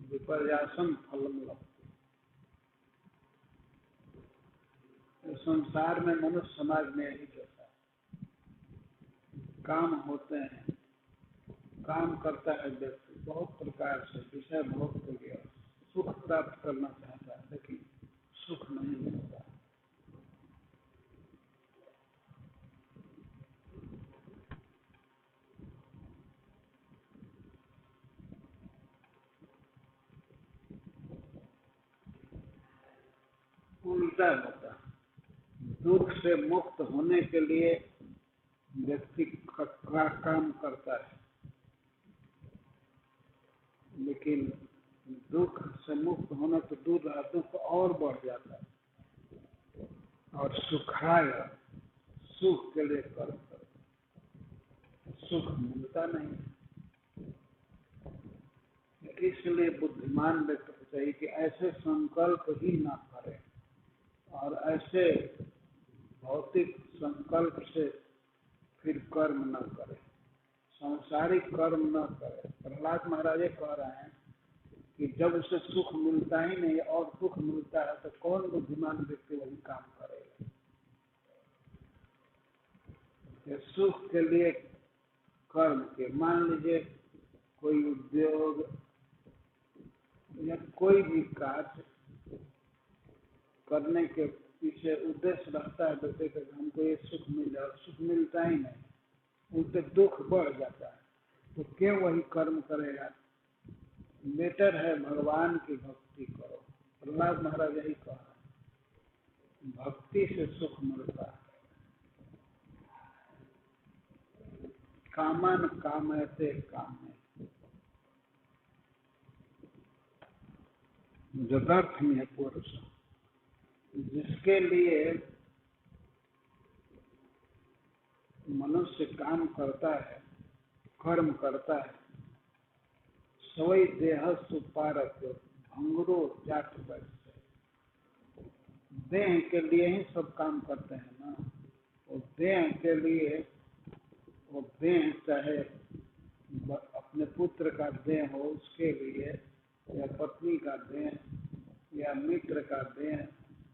विपर्यासम फलम लभते। संसार में मनुष्य समाज में यही होता है। काम होते हैं, काम करता है व्यक्ति बहुत प्रकार से विषय भोग के लिए सुख प्राप्त करना चाहता है, लेकिन सुख नहीं मिलता। उल्टा होता है। दुख से मुक्त होने के लिए व्यक्ति का काम करता है, लेकिन दुख से मुक्त होना तो दूर रहा, दुख और बढ़ जाता है। और सुखाय सुख के लिए कर्म करता है, सुख मिलता नहीं। इसलिए बुद्धिमान व्यक्ति को चाहिए कि ऐसे संकल्प ही ना करें और ऐसे भौतिक संकल्प से फिर कर्म न करें, सांसारिक कर्म न करें। प्रहलाद महाराज ये कह रहे हैं कि जब उसे सुख मिलता ही नहीं और दुख मिलता है तो कौन बुद्धिमान व्यक्ति वही काम करेगा। ये सुख के लिए कर्म के, मान लीजिए कोई उद्योग या कोई भी कार्य करने के पीछे उद्देश्य रहता है बेटे का हमको ये सुख मिल जाए, सुख मिलता ही नहीं, उनसे दुख बढ़ जाता है, तो क्यों वही कर्म करेगा। बेटर है भगवान की भक्ति करो। प्रहलाद महाराज यही कहा, भक्ति से सुख मिलता है। कामन कामयते कामे, जदार्थ में पुरुष, जिसके लिए मनुष्य काम करता है, कर्म करता है, सवई देह सुपारक भंगुरो जाट बैठते, देह के लिए ही सब काम करते हैं ना। वो देह के लिए, वो देह चाहे अपने पुत्र का देह हो उसके लिए, या पत्नी का देह, या मित्र का देह,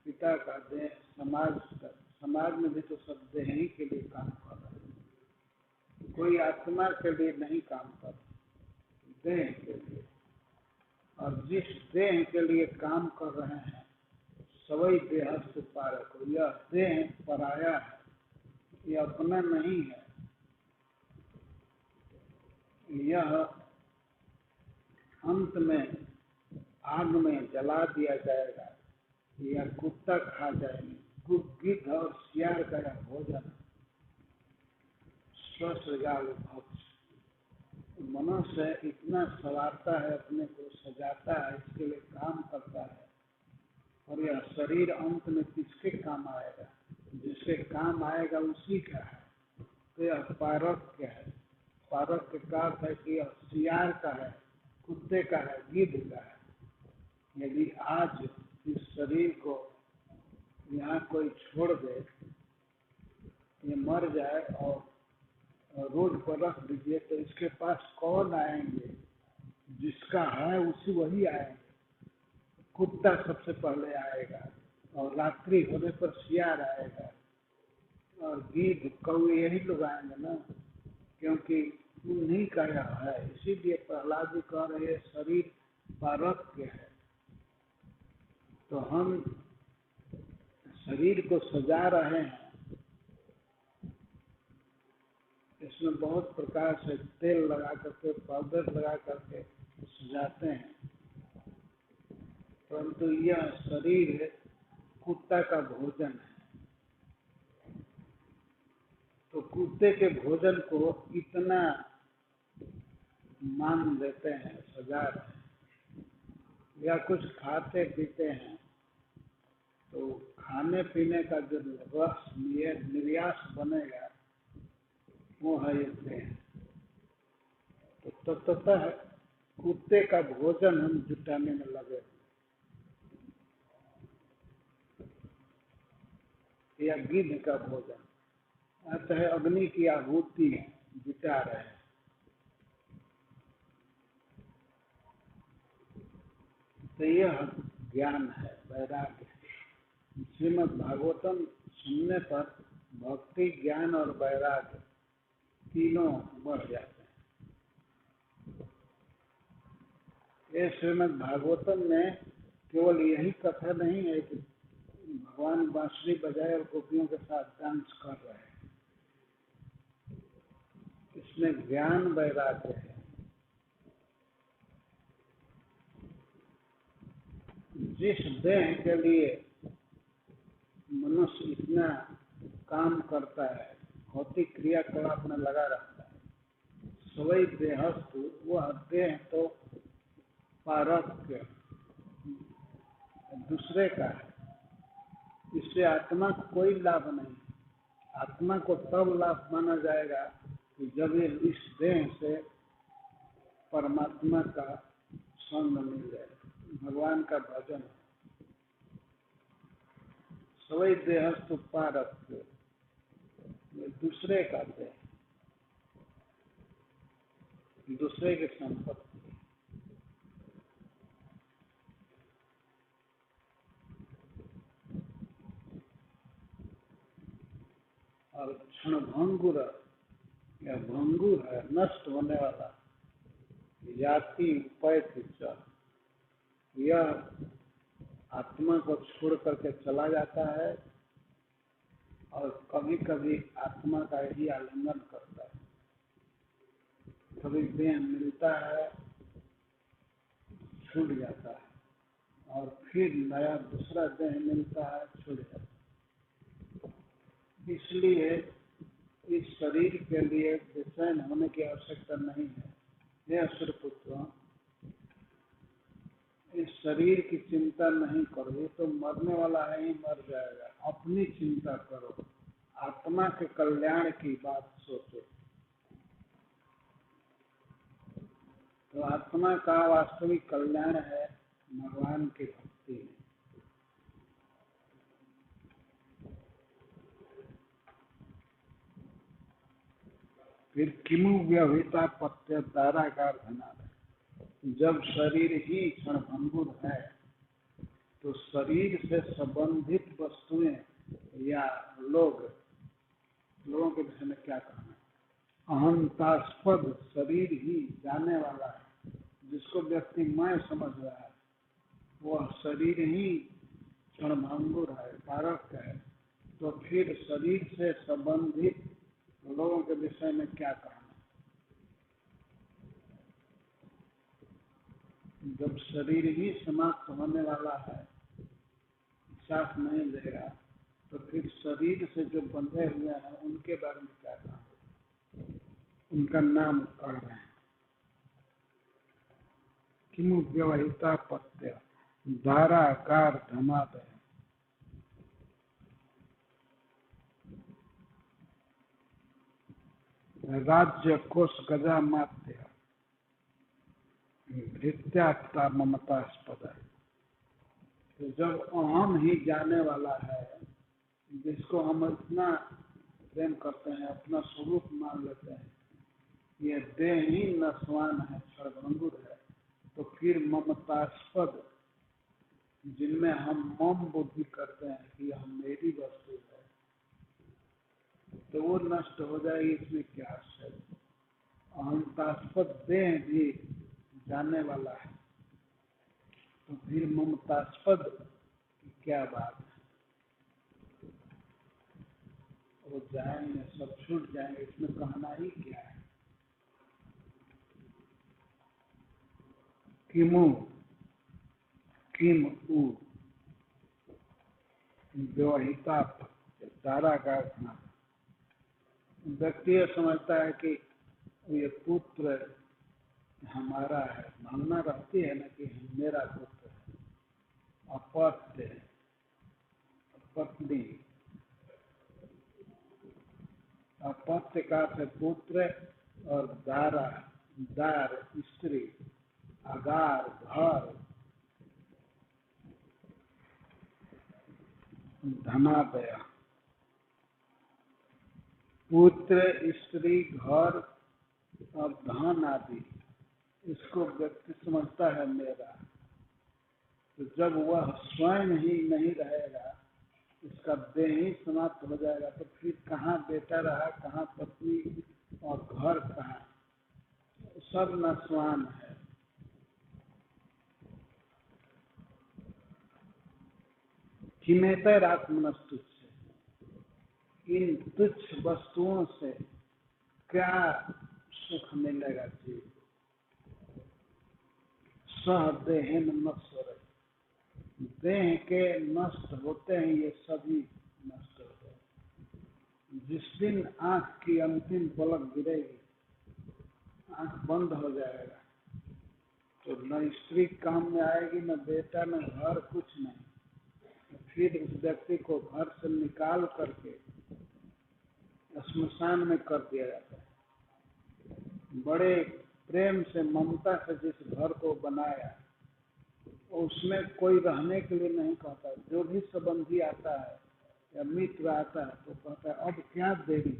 पिता का देह, समाज में भी तो सब देह ही के लिए काम कर रहे हैं। कोई आत्मा के लिए नहीं काम कर रहा, देह के लिए। और जिस देह के लिए काम कर रहे हैं, सवई देह से पारक, यह देह पराया है, यह अपना नहीं है। यह अंत में आग में जला दिया जाएगा, या कुत्ता खा जाएंगे। गिद्ध और सियार का यह भोजन, स्वसृगाल भक्ष। मनुष्य इतना सवारता है, अपने को सजाता है, इसके लिए काम करता है, और यह शरीर अंत में किसके काम आएगा? जिसके काम आएगा उसी का है। तो यह पारक्य है। पारक्य का अर्थ है कि यह सियार का है, कुत्ते का है, गिद्ध का है। यदि आज इस शरीर को यहाँ कोई छोड़ दे, ये मर जाए और रोड पर रख दीजिए, तो इसके पास कौन आएंगे? जिसका है उसी वही आएंगे। कुत्ता सबसे पहले आएगा, और रात्रि होने पर सियार आएगा, और गिद्ध कौवे यही लोग आएंगे ना, क्योंकि उन्हीं का यह है। इसीलिए प्रहलाद जी कह रहे हैं शरीर पारक्य है। तो हम शरीर को सजा रहे हैं, इसमें बहुत प्रकार से तेल लगा करके, पाउडर लगा करके सजाते हैं, परंतु यह शरीर कुत्ता का भोजन है। तो कुत्ते के भोजन को इतना मान देते हैं, सजा रहे हैं। या कुछ खाते पीते हैं, तो खाने पीने का जो रस निर्यास बनेगा वो है ये देह। तो ततः कुत्ते का भोजन हम जुटाने में लगे, या गिद्ध का भोजन, अतः अग्नि की आहुति जुटा रहे हैं। तो यह ज्ञान है, वैराग्य है। श्रीमद् भागवतम सुनने पर भक्ति, ज्ञान और वैराग्य तीनों बढ़ जाते हैं। ये श्रीमद् भागवतम में केवल यही कथा नहीं है कि भगवान बांसुरी बजाए और गोपियों के साथ डांस कर रहे हैं। इसमें ज्ञान वैराग्य है। जिस देह के लिए मनुष्य इतना काम करता है, भौतिक क्रियाकलाप में लगा रहता है, सवई देहस्तु, वह देह तो पारक्य दूसरे का है। इससे आत्मा को कोई लाभ नहीं। आत्मा को तब लाभ माना जाएगा कि जब ये इस देह से परमात्मा का संग मिल जाए, भगवान का भजन। सवई देहस्तु पारक्य, दूसरे का देह, दूसरे की संपत्ति। और क्षणभंगुर या भंगुर है, नष्ट होने वाला। जाति पैत, यह आत्मा को छोड़ करके चला जाता है और कभी कभी आत्मा का ही आलिंगन करता है। कभी देह मिलता है, छूट जाता है और फिर नया दूसरा देह मिलता है, छूट जाता है। इसलिए इस शरीर के लिए बेचैन होने की आवश्यकता नहीं है। हे असुरपुत्र, इस शरीर की चिंता नहीं करो, ये तो मरने वाला है, ही मर जाएगा। अपनी चिंता करो, आत्मा के कल्याण की बात सोचो। तो आत्मा का वास्तविक कल्याण है भगवान की भक्ति में। फिर किमु व्यवहिता पत्य दारागार धना, जब शरीर ही क्षणभंगुर है तो शरीर से संबंधित वस्तुएं या लोगों के विषय में क्या कहना है। अहंतास्पद शरीर ही जाने वाला है, जिसको व्यक्ति मैं समझ रहा है, वह शरीर ही क्षणभंगुर है, कारक है। तो फिर शरीर से संबंधित लोगों के विषय में क्या कहना। जब शरीर ही समाप्त होने वाला है, साथ नहीं देगा, तो फिर शरीर से जो बंधे हुए हैं उनके बारे में क्या कहना, उनका नाम कह रहे हैं। किमु व्यवहिता पत्य धाराकार धमादय, राज्य कोश गजा मात्य भृत्यात्ता ममतास्पद। तो जब अहम ही जाने वाला है, जिसको हम इतना प्रेम करते हैं, अपना स्वरूप मान लेते हैं, ये देह ही नस्वान है, क्षणभंगुर है, तो फिर ममतास्पद, जिनमें हम मम बुद्धि करते हैं कि यह मेरी वस्तु है, तो वो नष्ट हो जाएगी। इसमें क्या आश्चर्य। अहंतास्पद देह भी जाने वाला है, तो फिर ममतास्पद की क्या बात है। वो जाएंगे, सब छूट जाएंगे, इसमें कहना ही क्या है। किमु किम उ व्यवहिता दारागार, व्यक्ति यह समझता है कि ये पुत्र हमारा है, भावना रहती है ना कि मेरा पुत्र है। अपत्य, पत्नी, अपत्य का अर्थ पुत्र, और दारा, दार स्त्री, आगार घर, धनादय, पुत्र, स्त्री, घर और धन आदि, इसको व्यक्ति समझता है मेरा। तो जब वह स्वयं ही नहीं रहेगा, इसका देह ही समाप्त हो जाएगा, तो फिर कहाँ बेटा रहा, कहाँ पत्नी और घर कहाँ, सब नस्वान है। किमेतर आत्मनस्तुच्छ, इन तुच्छ वस्तुओं से क्या सुख मिलेगा जी। सह देहन नश्वर, देह के नष्ट होते हैं ये सभी नष्ट होते हैं। जिस दिन आंख की अंतिम पलक गिरेगी, आंख बंद हो जाएगा, तो न स्त्री काम में आएगी, न बेटा, न घर, कुछ नहीं। फिर उस व्यक्ति को घर से निकाल करके श्मशान में कर दिया जाता है। बड़े प्रेम से, ममता से जिस घर को बनाया, उसमें कोई रहने के लिए नहीं कहता। जो भी संबंधी आता है या मित्र आता है तो कहता है अब क्या देरी,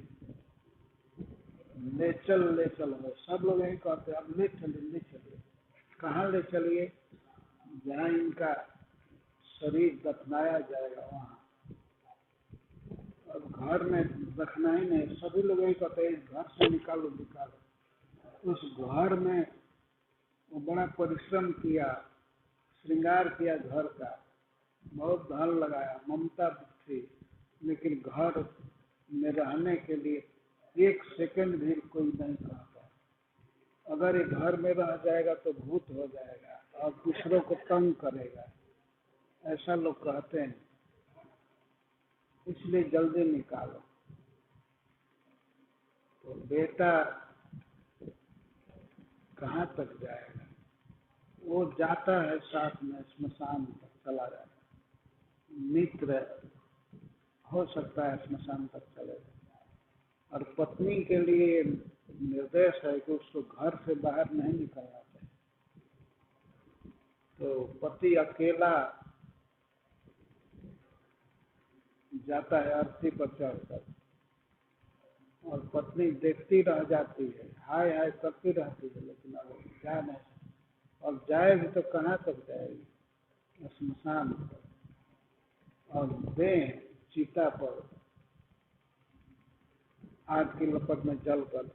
ले चल हो। सब लोग यही कहते हैं अब ले चलिए। कहाँ ले चलिए? जहाँ इनका शरीर दफनाया जाएगा वहाँ। अब घर में रखना ही नहीं, सभी लोग यही कहते हैं घर से निकालो। उस घर में वो बड़ा परिश्रम किया, श्रृंगार किया घर का, बहुत धन लगाया, ममता थी, लेकिन घर में रहने के लिए एक सेकंड भी कोई नहीं कहता। अगर ये घर में रह जाएगा तो भूत हो जाएगा और दूसरों को तंग करेगा, ऐसा लोग कहते हैं। इसलिए जल्दी निकालो। तो बेटा कहाँ तक जाएगा? वो जाता है साथ में, स्मशान तक चला जाता है। मित्र हो सकता है स्मशान तक चले जाए। और पत्नी के लिए निर्देश है कि उसको घर से बाहर नहीं निकलना चाहिए। तो पति अकेला जाता है अर्थी पर चढ़कर, और पत्नी देखती रह जाती है, हाय हाय करती रहती है, लेकिन अब जा नहीं सकती। और जाए भी तो कहाँ तक जाएगी? स्मशान पर। और देह चिता पर आग की लपट में जलकर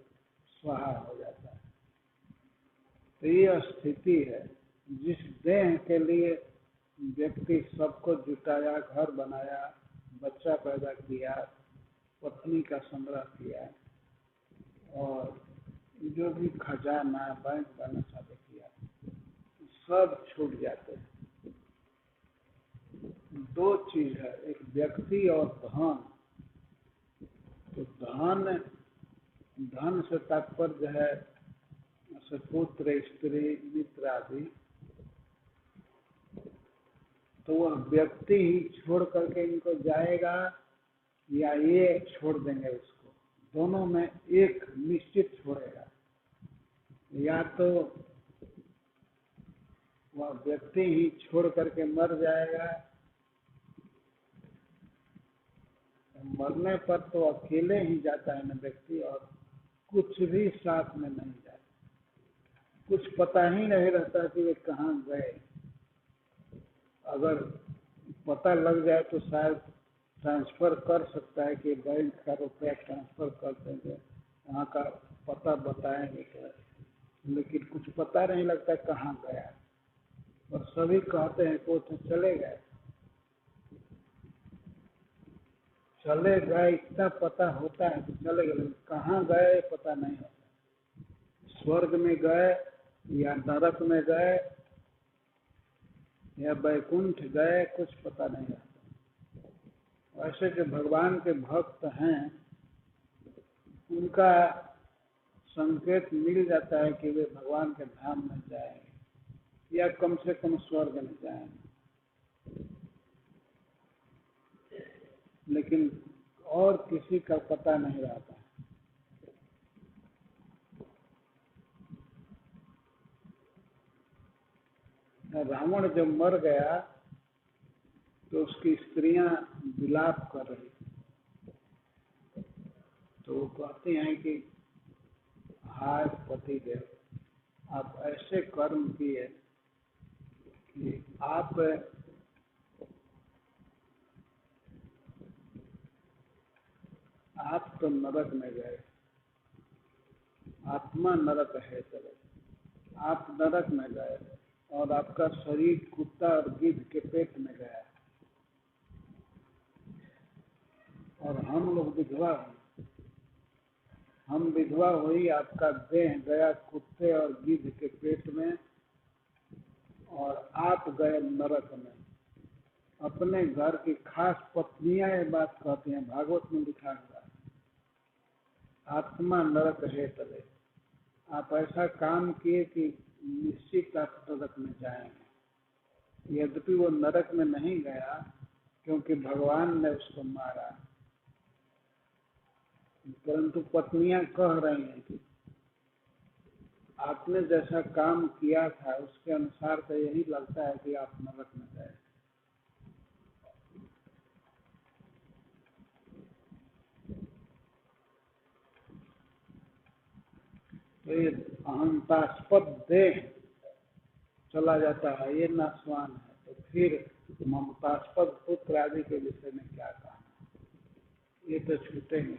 स्वाहा हो जाता है। तो ये स्थिति है। जिस देह के लिए व्यक्ति सबको जुटाया, घर बनाया, बच्चा पैदा किया, पत्नी का संग्रह किया, और जो भी खजाना बैंक बैलेंस आदि किया, सब छूट जाते हैं। दो चीज है, एक व्यक्ति और धन। तो धन से तात्पर्य है पुत्र, स्त्री, मित्र आदि। तो वह व्यक्ति ही छोड़ करके इनको जाएगा या ये छोड़ देंगे उसको? दोनों में एक निश्चित छोड़ेगा। या तो वह व्यक्ति ही छोड़ करके मर जाएगा, मरने पर तो अकेले ही जाता है न व्यक्ति, और कुछ भी साथ में नहीं जाता। कुछ पता ही नहीं रहता कि वे कहाँ गए। अगर पता लग जाए तो शायद ट्रांसफर कर सकता है कि बैंक का रुपया ट्रांसफर कर देंगे, वहाँ का पता बताएंगे क्या, लेकिन कुछ पता नहीं लगता कहाँ गया। और सभी कहते हैं कि तो चले गए, चले गए इतना पता होता है कि चले गए, कहाँ गए पता नहीं होता। स्वर्ग में गए या नरक में गए या वैकुंठ गए, कुछ पता नहीं रहता। ऐसे जो भगवान के भक्त हैं, उनका संकेत मिल जाता है कि वे भगवान के धाम में जाएंगे या कम से कम स्वर्ग में जाएंगे। लेकिन और किसी का पता नहीं रहता। रावण जब मर गया तो उसकी स्त्रियां विलाप कर रही, तो वो कहती हैं कि हाय पति देव, आप ऐसे कर्म किए कि आप तो नरक में गए, आत्मा नरक है चले, आप नरक में गए और आपका शरीर कुत्ता और गिद्ध के पेट में गया, और हम लोग विधवा हुए, हम विधवा हुई, आपका देह गया कुत्ते और गिद्ध के पेट में, और आप गए नरक में। अपने घर की खास पत्नियां ये बात कहती हैं, भागवत में लिखा हुआ है, आत्मा नरक है तले। आप ऐसा काम किए कि निश्चित आप नरक में जाएंगे। यद्यपि वो नरक में नहीं गया क्योंकि भगवान ने उसको मारा, परंतु पत्नियां कह रही हैं कि आपने जैसा काम किया था उसके अनुसार तो यही लगता है कि आप नरक में गए। तो ये अहंतास्पद देह चला जाता है, ये नाशवान है। तो फिर ममतास्पद पुत्र आदि के विषय में क्या कहना, ये तो छूटे नहीं।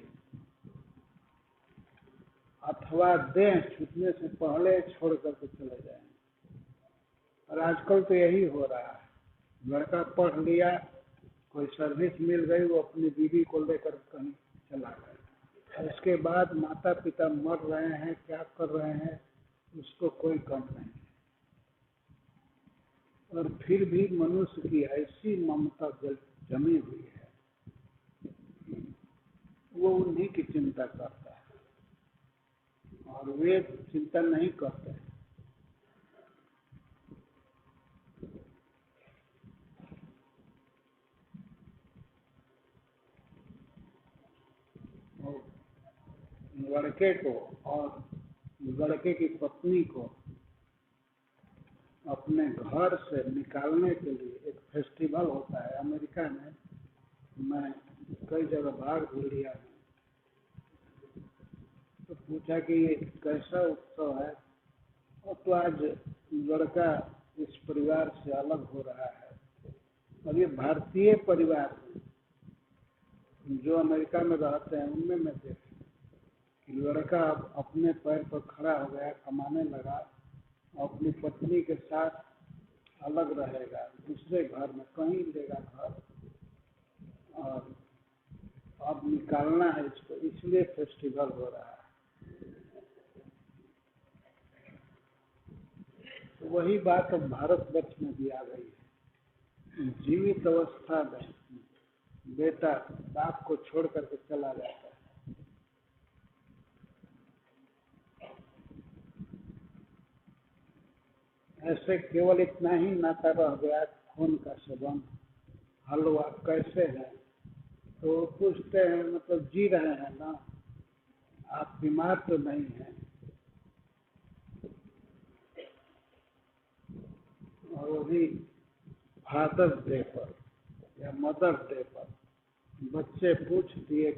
अथवा देह छूटने से पहले छोड़ करके चले जाएंगे। और आजकल तो यही हो रहा है, लड़का पढ़ लिया, कोई सर्विस मिल गई, वो अपनी बीवी को लेकर कहीं चला गया। उसके बाद माता पिता मर रहे हैं, क्या कर रहे हैं, उसको कोई गम नहीं। और फिर भी मनुष्य की ऐसी ममता जमी हुई है, वो उन्हीं की चिंता करता है और वे चिंता नहीं करते हैं। लड़के को और लड़के की पत्नी को अपने घर से निकालने के लिए एक फेस्टिवल होता है अमेरिका में। मैं कई जगह भाग भी लिया हूँ। तो पूछा कि ये कैसा उत्सव है, और तो आज लड़का इस परिवार से अलग हो रहा है। और ये भारतीय परिवार जो अमेरिका में रहते हैं उनमें मैं देखा कि लड़का अपने पैर पर खड़ा हो गया, कमाने लगा, अपनी पत्नी के साथ अलग रहेगा, दूसरे घर में कहीं लेगा घर, और अब निकालना है इसको, इसलिए फेस्टिवल हो रहा है। तो वही बात अब भारतवर्ष में भी आ गई है। जीवित अवस्था में बेटा बाप को छोड़ करके चला जाता है। ऐसे केवल इतना ही नाता रह गया, खून का संबंध। हलवा कैसे है, तो पूछते हैं मतलब जी रहे हैं ना, आप बीमार तो नहीं हैं। और वही फादर्स डे पर या मदर्स डे पर बच्चे पूछ दिए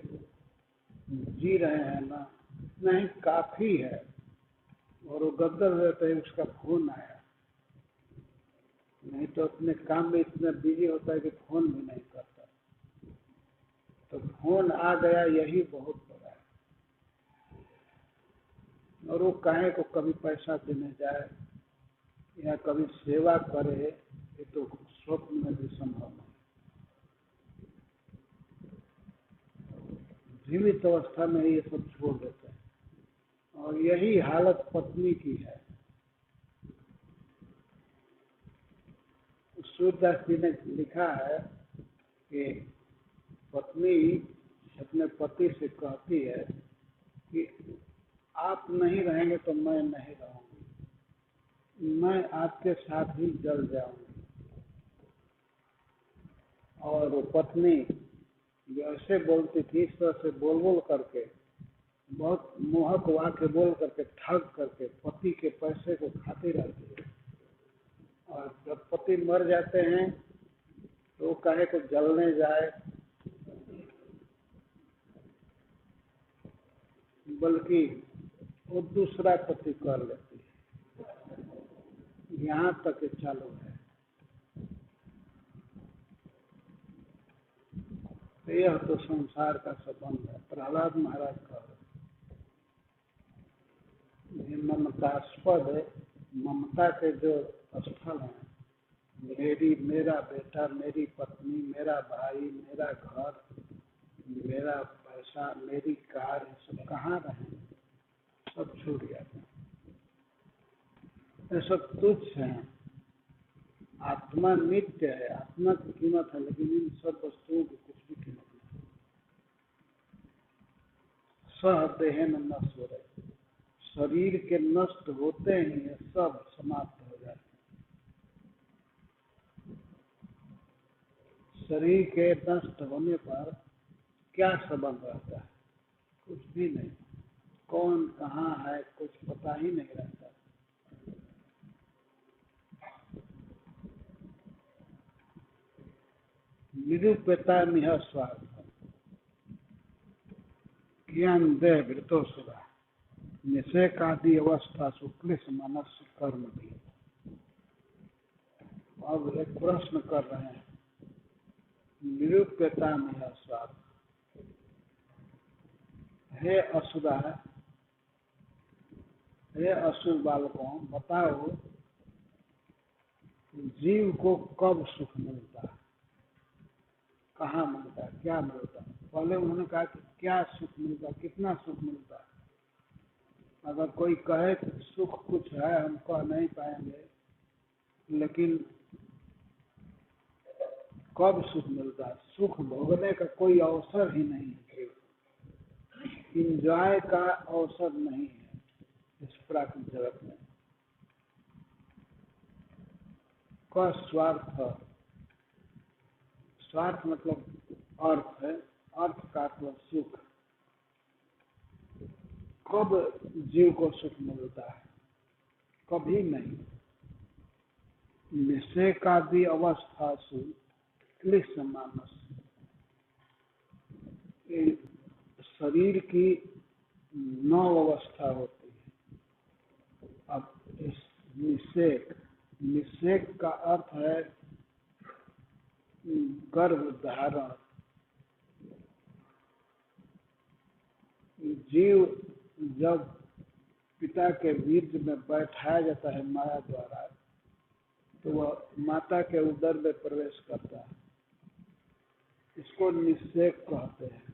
जी रहे हैं ना, इतना ही काफी है। और वो गदर रहते हैं, उसका फोन आया, नहीं तो अपने काम में इतना बिजी होता है कि फोन भी नहीं करता। तो फोन आ गया, यही बहुत बड़ा है। और वो काहे को कभी पैसा देने जाए या कभी सेवा करे, ये तो स्वप्न में भी संभव नहीं। जीवित अवस्था में ये सब छोड़ देते हैं। और यही हालत पत्नी की है। सूरदास जी ने लिखा है कि पत्नी अपने पति से कहती है कि आप नहीं रहेंगे तो मैं नहीं रहूंगी, मैं आपके साथ ही जल जाऊंगी। और वो पत्नी जो ऐसे बोलती थी, इस तरह से बोल बोल करके, बहुत मोहक वाक्य बोल करके, ठग करके पति के पैसे को खाती रहती है। और जब पति मर जाते हैं तो वो काहे को जलने जाए, बल्कि वो दूसरा पति कर लेती है। यहाँ तक चालू है। तो यह तो संसार का संबंध है। प्रहलाद महाराज का ये ममतास्पद, ममता के जो स्थल हैं, मेरा बेटा, मेरी पत्नी, मेरा भाई, मेरा घर, मेरा पैसा, मेरी कार, ये सब कहाँ रहे, सब छूट जाते हैं। ये सब तुच्छ है। आत्मा नित्य है, आत्मा की कीमत है, लेकिन इन सब वस्तुओं की कुछ भी कीमत नहीं। सह देहन नष्ट हो रहे, शरीर के नष्ट होते ही ये सब समाप्त हो जाते हैं। शरीर के नष्ट होने पर क्या संबंध रहता है? कुछ भी नहीं। कौन कहाँ है कुछ पता ही नहीं रहता। निरूप्यता निह स्वार्थ ज्ञान दे वृतो सुरा निषेकादि अवस्था सुक्लिश मनस्य कर्म भी। अब एक प्रश्न कर रहे हैं, निरूप्यता निह स्वार्थ। हे असुरा, हे असुर बालकों, बताओ जीव को कब सुख मिलता है, कहाँ मिलता है, क्या मिलता है? पहले उन्होंने कहा कि क्या सुख मिलता है, कितना सुख मिलता है। अगर कोई कहे कि सुख कुछ है, हम कह नहीं पाएंगे, लेकिन कब सुख मिलता है? सुख भोगने का कोई अवसर ही नहीं है, इंजॉय का अवसर नहीं है इस प्राकृतिक जगत में। का स्वार्थ, स्वार्थ मतलब अर्थ है, अर्थ का मतलब सुख। कब जीव को सुख मिलता है? कभी नहीं। निषेकादि अवस्था से क्लिष्ट मानस, शरीर की 9 अवस्था होती है। अब इस निषेक, निषेक का अर्थ है गर्भ धारण। जीव जब पिता के वीर्य में बैठाया जाता है माया द्वारा, तो वह माता के उदर में प्रवेश करता है, इसको निषेक कहते हैं।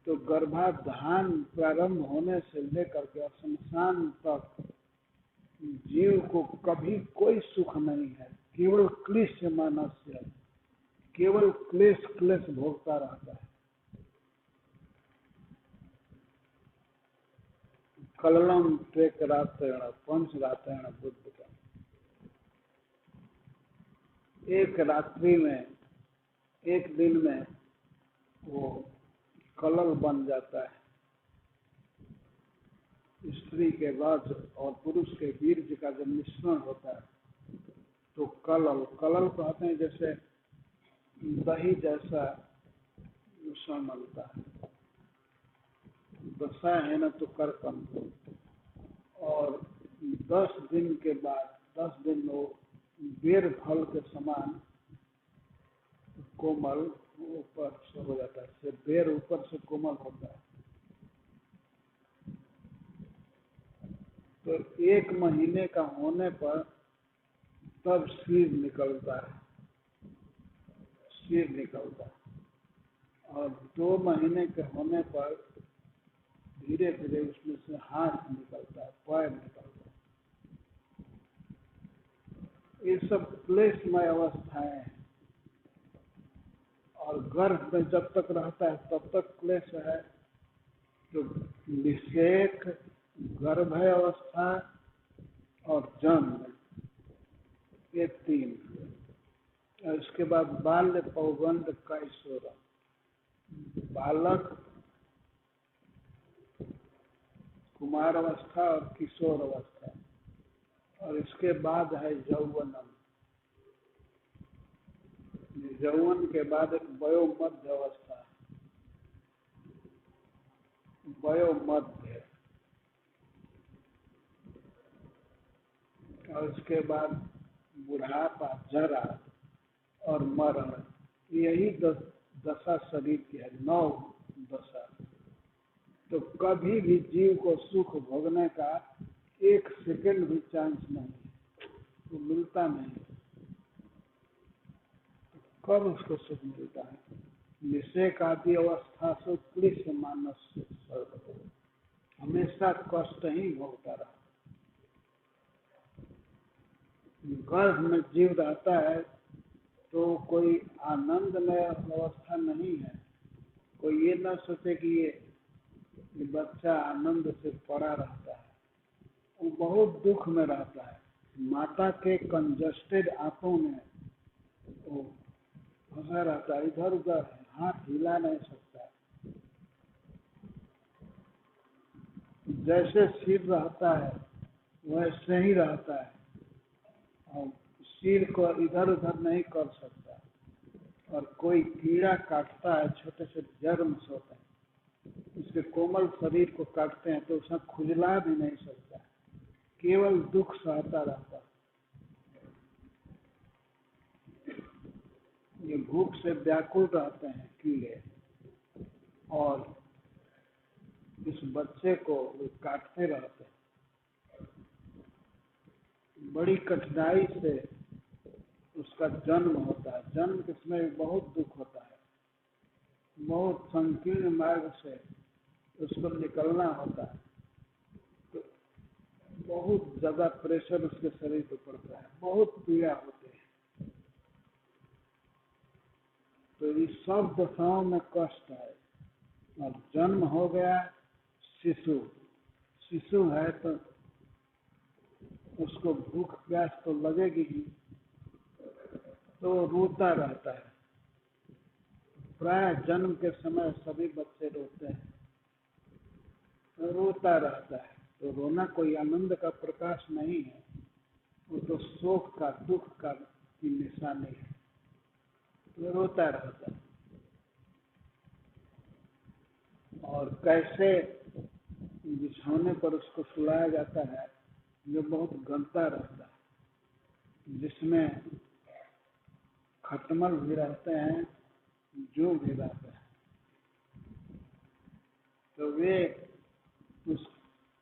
तो गर्भाधान प्रारंभ होने से लेकर के शमशान तक जीव को कभी कोई सुख नहीं है, केवल क्लेश मानस्य, केवल क्लेश क्लेश भोगता रहता है। कललम ट्रेक रात्रेण पंच रात्रेण बुद्धता, एक रात्रि में, एक दिन में वो कलल बन जाता है। स्त्री के वज्र और पुरुष के वीर्य का जब मिश्रण होता है तो कलल, कलल कहते हैं जैसे दही जैसा मिश्रण मिलता है। दशा है न तो करकम। और 10 दिन के बाद, 10 दिन में वो बेर फल के समान कोमल ऊपर से हो जाता है, बेर ऊपर से कोमल होता है। तो 1 महीने का होने पर तब सिर निकलता है, सिर निकलता है। और 2 महीने के होने पर धीरे धीरे उसमें से हाथ निकलता है, पैर निकलता है। ये सब क्लेशमय अवस्थाएं हैं। और गर्भ में जब तक रहता है तब तक क्लेश है। तो निषेक, गर्भ अवस्था और जन्म, ये 3। और इसके बाद बाल्य, पौगंड, कैशोर, बालक, कुमार अवस्था और किशोर अवस्था। और इसके बाद है यौवनम। यौवन के बाद एक वयोमध्य अवस्था, वयोमध्य। और इसके बाद बुढ़ापा, जरा और मरण। यही 10 शरीर की है, 9 दशा। तो कभी भी जीव को सुख भोगने का 1 सेकंड भी चांस नहीं, तो मिलता नहीं। कब उसको सुख मिलता है? निषेक आदि अवस्था से क्लिष्ट मानस, हमेशा कष्ट ही भोगता रहा। गर्भ में जीव रहता है तो कोई आनंदमय अवस्था नहीं है। कोई ये न सोचे कि ये बच्चा आनंद से पड़ा रहता है, वो बहुत दुख में रहता है। माता के कंजस्टेड आंतों में वो फंसा रहता है, इधर उधर हाथ हिला नहीं सकता। जैसे सिर रहता है वैसे ही रहता है, और सिर को इधर उधर नहीं कर सकता। और कोई कीड़ा काटता है, छोटे से जर्म्स होते हैं, उसके कोमल शरीर को काटते हैं तो उसमें खुजला भी नहीं सकता, केवल दुख सहता रहता है। ये भूख से व्याकुल रहते हैं कीड़े, और इस बच्चे को वो काटते रहते हैं। बड़ी कठिनाई से उसका जन्म होता है। जन्म के समय बहुत दुख होता है, बहुत संकीर्ण मार्ग से उसको निकलना होता है, तो बहुत ज्यादा प्रेशर उसके शरीर पर पड़ता है, बहुत पीड़ा होती है। तो इस सब दशाओं में कष्ट है। और जन्म हो गया शिशु, शिशु है तो उसको भूख प्यास तो लगेगी ही, तो रोता रहता है। प्राय जन्म के समय सभी बच्चे रोते हैं, तो रोता रहता है। तो रोना कोई आनंद का प्रकाश नहीं है, वो तो शोक का, दुख का की निशानी है। तो रोता रहता है। और कैसे बिछौने पर उसको सुलाया जाता है, जो बहुत गंदा रहता है, जिसमें खटमल भी रहते हैं, जो भी रहते हैं। तो वे उस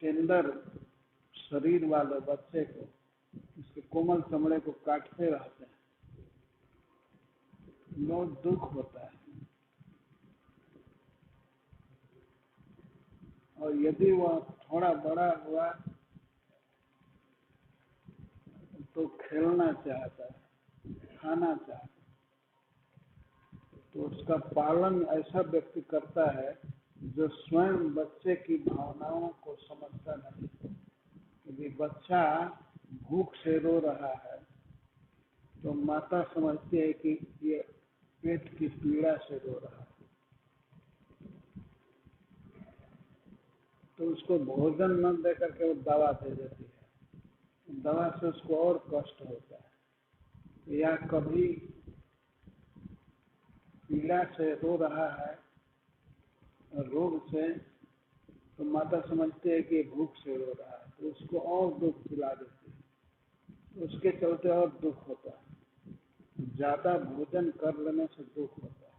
टेंडर शरीर वाले बच्चे को, उसके कोमल चमड़े को काटते रहते हैं। बहुत दुख होता है। और यदि वह थोड़ा बड़ा हुआ तो खेलना चाहता है, खाना चाहता है, तो उसका पालन ऐसा व्यक्ति करता है जो स्वयं बच्चे की भावनाओं को समझता नहीं। यदि बच्चा भूख से रो रहा है तो माता समझती है कि ये पेट की पीड़ा से रो रहा है, तो उसको भोजन न दे करके वो दवा दे देती है। दवा से उसको और कष्ट होता है। या कभी पीड़ा से रो रहा है, रोग से, तो माता समझती है कि भूख से रो रहा है, तो उसको और दुख दिला देती है। उसके चलते और दुख होता है। ज्यादा भोजन कर लेने से दुख होता है।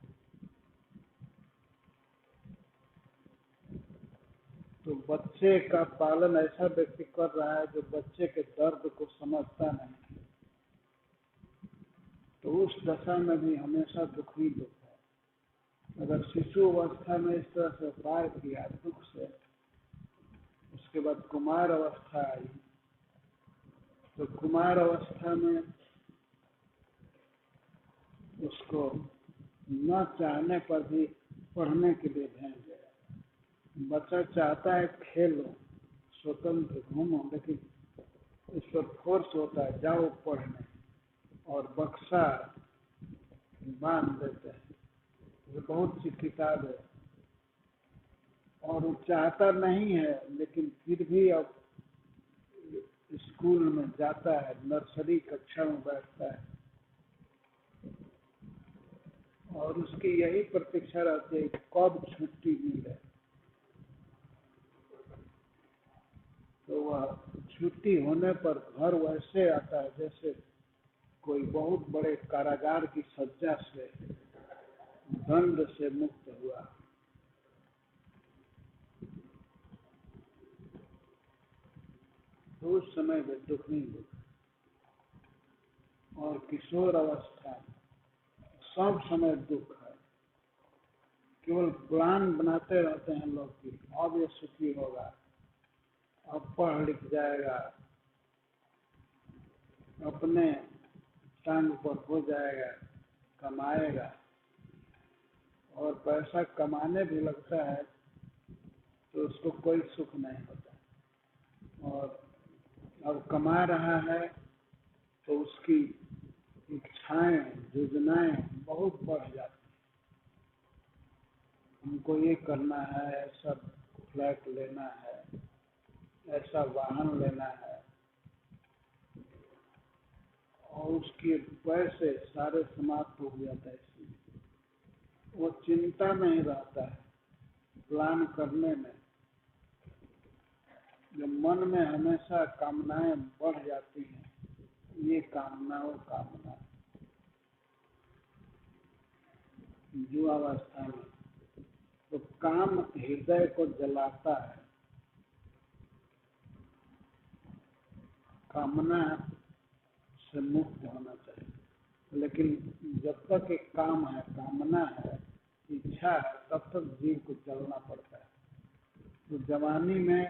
तो बच्चे का पालन ऐसा व्यक्ति कर रहा है जो बच्चे के दर्द को समझता नहीं, तो उस दशा में भी हमेशा दुख ही दुख है। अगर शिशु अवस्था में इस तरह से पार किया दुख से, उसके बाद कुमार अवस्था आई, तो कुमार अवस्था में उसको न चाहने पर भी पढ़ने के लिए भेज दिया। बच्चा चाहता है खेलो, स्वतंत्र घूमो, लेकिन उस पर फोर्स होता है जाओ पढ़ने, और बक्सा बांध देते हैं। ये बहुत सी किताब है, और वो चाहता नहीं है, लेकिन फिर भी अब स्कूल में जाता है, नर्सरी कक्षा में बैठता है, और उसकी यही प्रतीक्षा रहती है कब छुट्टी मिले। तो वह छुट्टी होने पर घर वैसे आता है जैसे कोई बहुत बड़े कारागार की सज्जा से, दंड से मुक्त हुआ। तो उस समय में दुख नहीं दुख। और किशोर अवस्था सब समय दुख है। केवल प्लान बनाते रहते हैं लोग कि अब ये सुखी होगा, अब पढ़ लिख जाएगा, अपने टांग पर हो जाएगा, कमाएगा। और पैसा कमाने भी लगता है तो उसको कोई सुख नहीं होता। और अब कमा रहा है तो उसकी इच्छाएं, योजनाएं बहुत बढ़ जाती। हमको ये करना है, ऐसा फ्लैट लेना है, ऐसा वाहन लेना है, और उसके पैसे सारे समाप्त हो जाता है। वो चिंता नहीं रहता है प्लान करने में। जो मन में हमेशा कामनाएं बढ़ जाती हैं, ये कामना वो कामना, युवावस्था में तो काम हृदय को जलाता है। कामना से मुक्त होना चाहिए। लेकिन जब तक एक काम है, कामना है, इच्छा है, तब तक जीव को चलना पड़ता है। तो जवानी में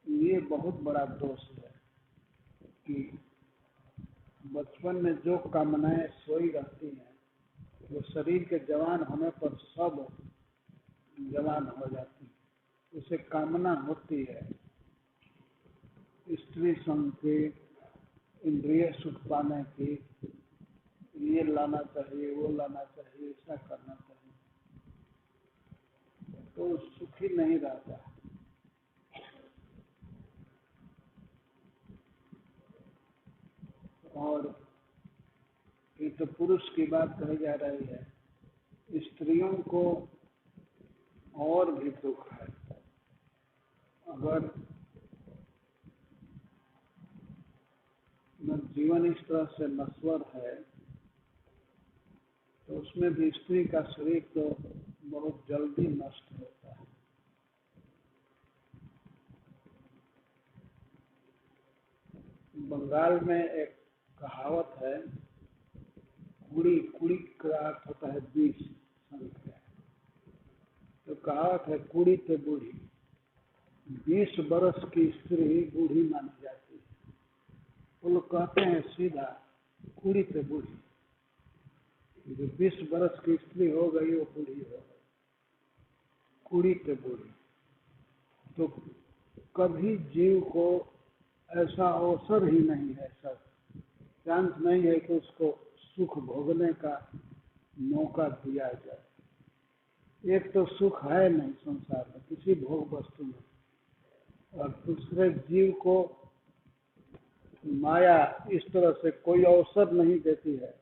ये बहुत बड़ा दोष है कि बचपन में जो कामनाएं सोई रहती हैं, वो शरीर के जवान होने पर सब जवान हो जाती है। उसे कामना होती है स्त्री संग की, इंद्रिय सुख पाने की, ये लाना चाहिए, वो लाना चाहिए, ऐसा करना चाहिए, तो सुखी नहीं रहता। और ये तो पुरुष की बात कही जा रही है, स्त्रियों को और भी दुख है। अगर जीवन इस तरह से नश्वर है तो उसमें भी स्त्री का शरीर तो बहुत जल्दी नष्ट होता है। बंगाल में एक कहावत है, कुड़ी, कुड़ी का अर्थ होता है 20 संख्या। तो कहावत है, कुड़ी से बूढ़ी, 20 बरस की स्त्री बूढ़ी मानी जाती है। वो लोग कहते हैं सीधा कुड़ी से बूढ़ी, जो 20 बरस की स्त्री हो गई वो बूढ़ी हो गई, कुड़ी से बूढ़ी। तो कभी जीव को ऐसा अवसर ही नहीं है, सर चांस नहीं है कि उसको सुख भोगने का मौका दिया जाए। एक तो सुख है नहीं संसार में किसी भोग वस्तु में, और दूसरे जीव को माया इस तरह से कोई अवसर नहीं देती है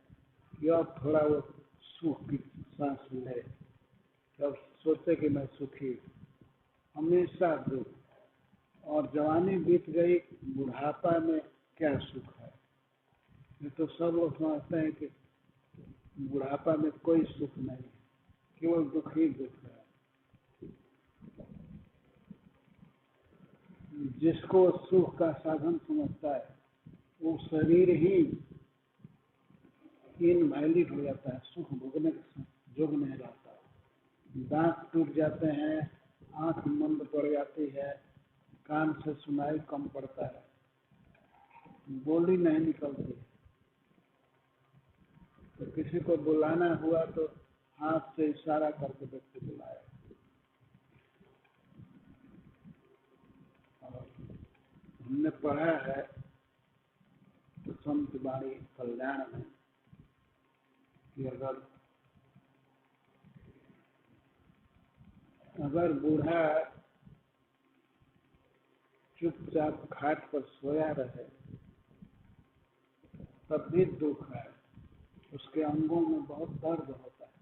कि अब थोड़ा वो सुख की सांस ले, तब सोचे कि मैं सुखी। हमेशा दुख, और जवानी बीत गई, बुढ़ापा में क्या सुख है। ये तो सब लोग समझते हैं कि बुढ़ापा में कोई सुख नहीं, केवल दुख ही दुख है। जिसको सुख का साधन समझता है वो शरीर ही इनवैलिड हो जाता है, सुख भोगने का जोग नहीं रहता। दांत टूट जाते हैं, आंख मंद पड़ जाती है, कान से सुनाई कम पड़ता है, बोली नहीं निकलती। तो किसी को बुलाना हुआ तो हाथ से इशारा करके व्यक्ति बुलाया। और हमने पढ़ा है तो संत वाणी कल्याण में कि अगर बूढ़ा चुपचाप खाट पर सोया रहे तब भी दुख है, उसके अंगों में बहुत दर्द होता है।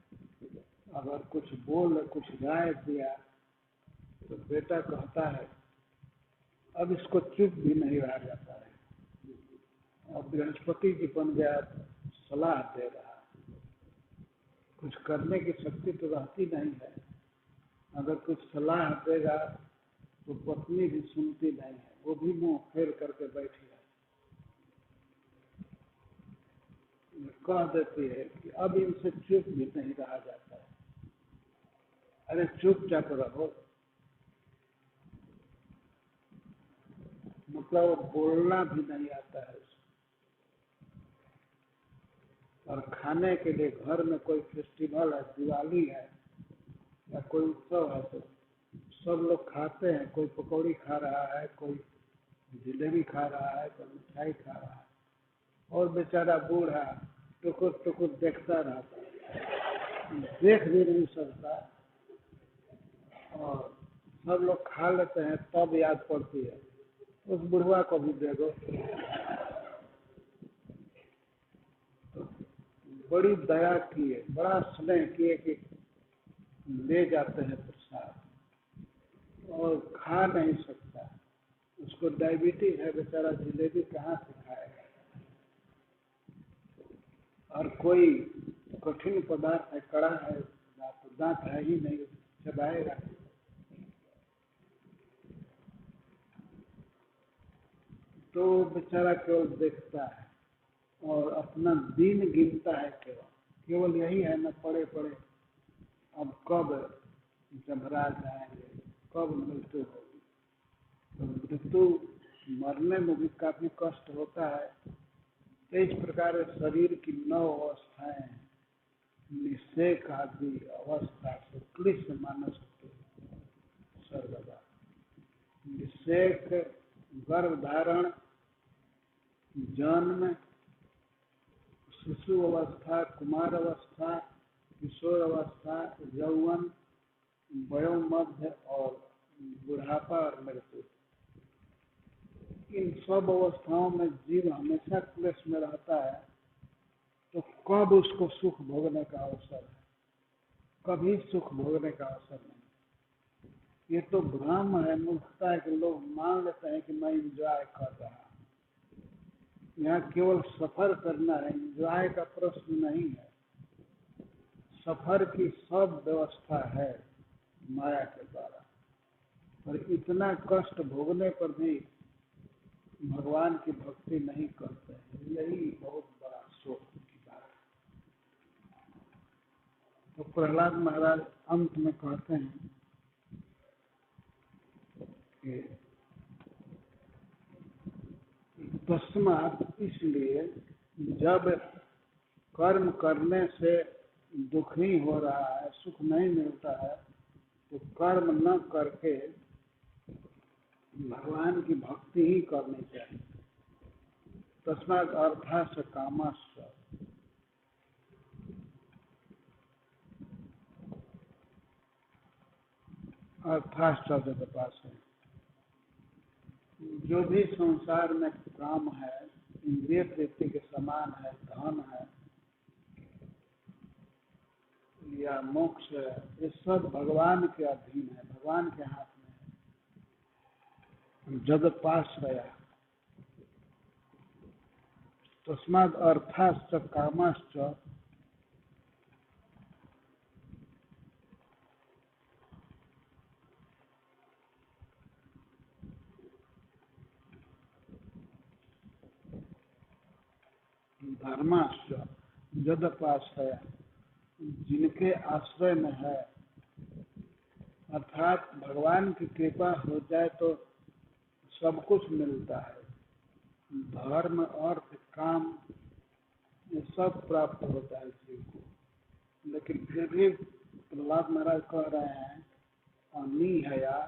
अगर कुछ बोल, कुछ राय दिया तो बेटा कहता है अब इसको चुप भी नहीं रहा जाता है, और बृहस्पति जी बन गया, सलाह दे रहा, कुछ करने की शक्ति तो रहती नहीं है। अगर कुछ सलाह देगा तो पत्नी भी सुनती नहीं है, वो भी मुंह फेर करके बैठी है, कह देती है कि अब इनसे चुप भी नहीं रहा जाता है। अरे चुपचाप रहो, मतलब बोलना भी नहीं आता है। और खाने के लिए घर में कोई फेस्टिवल है, दिवाली है या कोई उत्सव है, तो सब लोग खाते हैं, कोई पकौड़ी खा रहा है, कोई जलेबी खा रहा है, कोई मिठाई खा रहा है, और बेचारा बूढ़ा टुकुर टुकुर देखता रहता है, देख भी नहीं सकता। और सब लोग खा लेते हैं, तब याद पड़ती है उस बुढ़वा को भी दे दो। तो बड़ी दया किए, बड़ा स्नेह किए कि ले जाते हैं प्रसाद, और खा नहीं सकता, उसको डायबिटीज है, बेचारा जलेबी कहाँ से खाएगा। और कोई कठिन पदार्थ है, कड़ा है, दांत है ही नहीं, चबाएगा। तो बेचारा केवल देखता है, और अपना दिन गिनता है। केवल यही है न, पड़े पड़े अब कब जमरा जाएंगे, कब मृत्यु होगी। तो मृत्यु मरने में भी काफी कष्ट होता है। तो इस प्रकार शरीर की 9 अवस्थाएं हैं। निषेक आदि अवस्था से क्लिष्ट मानस सर्वदा। निषेक गर्भधारण, जन्म, शिशु अवस्था, कुमार अवस्था, किशोर अवस्था, यौवन, वयोमध्य और बुढ़ापा और मृत्यु। इन सब अवस्थाओं में जीव हमेशा क्लेश में रहता है। तो कब उसको सुख भोगने का अवसर है? कभी सुख भोगने का अवसर नहीं। ये तो भ्रम है, मूर्खता है कि लोग मान लेते हैं कि मैं एंजॉय कर रहा हूँ। यहाँ केवल सफर करना है, एंजॉय का प्रश्न नहीं है। सफर की सब व्यवस्था है माया के द्वारा, और इतना कष्ट भोगने पर भी भगवान की भक्ति नहीं करते हैं। यही बहुत बड़ा शोक की बात है। तो प्रहलाद महाराज अंत में कहते हैं कि तस्मात्, इसलिए जब कर्म करने से दुख ही हो रहा है, सुख नहीं मिलता है, तो कर्म न करके भगवान की भक्ति ही करनी चाहिए। तस्मात् अर्थाश्च कामाश्च, अर्थाश्च जगपास है। जो भी संसार में काम है, इंद्रिय तृप्ति के समान है, धन है या मोक्ष है, ये सब भगवान के अधीन है, भगवान के हाथ में है। जगपाश्रया, तस्मात् अर्थाश्च कामाश्च, धर्माश्च जगपाश्रया, जिनके आश्रय में है। अर्थात भगवान की कृपा हो जाए तो सब कुछ मिलता है। धर्म, अर्थ, काम, ये सब प्राप्त होता है जीव को। लेकिन फिर भी प्रहलाद महाराज कह रहे हैं अनिहया,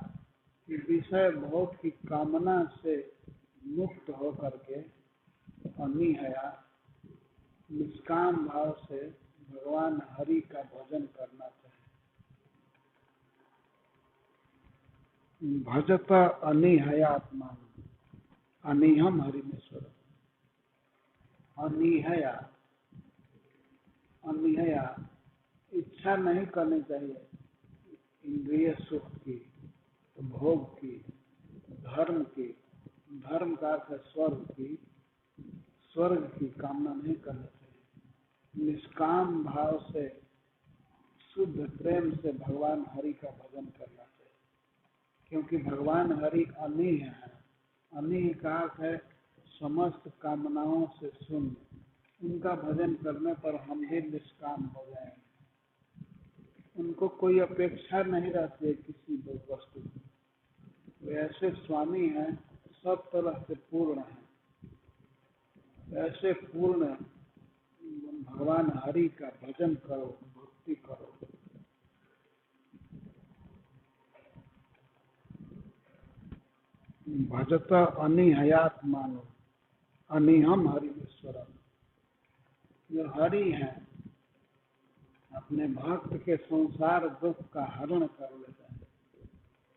कि विषय भोग की कामना से मुक्त हो करके अनिहया निष्काम भाव से भगवान हरि का भजन करना चाहिए। भजत अनिहयात्मा, अनिहम हरिमेश्वर। अनिहया, अनिहया इच्छा नहीं करनी चाहिए इंद्रिय सुख की, भोग की, धर्म की, धर्म का अर्थ है स्वर्ग की, स्वर्ग की कामना नहीं करनी चाहिए। निष्काम भाव से शुद्ध प्रेम से भगवान हरि का भजन करना चाहिए। क्योंकि भगवान हरि अनिह है। अनिह का अर्थ है समस्त कामनाओं से शून्य। उनका भजन करने पर हम भी निष्काम हो जाएंगे। उनको कोई अपेक्षा नहीं रहती है किसी वस्तु की। वे ऐसे स्वामी हैं, सब तरह से पूर्ण हैं। ऐसे पूर्ण भगवान हरि का भजन करो, भक्ति करो। भजत अनिहयात मानो, अनिहम हरिमेश्वरम। जो हरि हैं अपने भक्त के संसार दुख का हरण कर लेते हैं।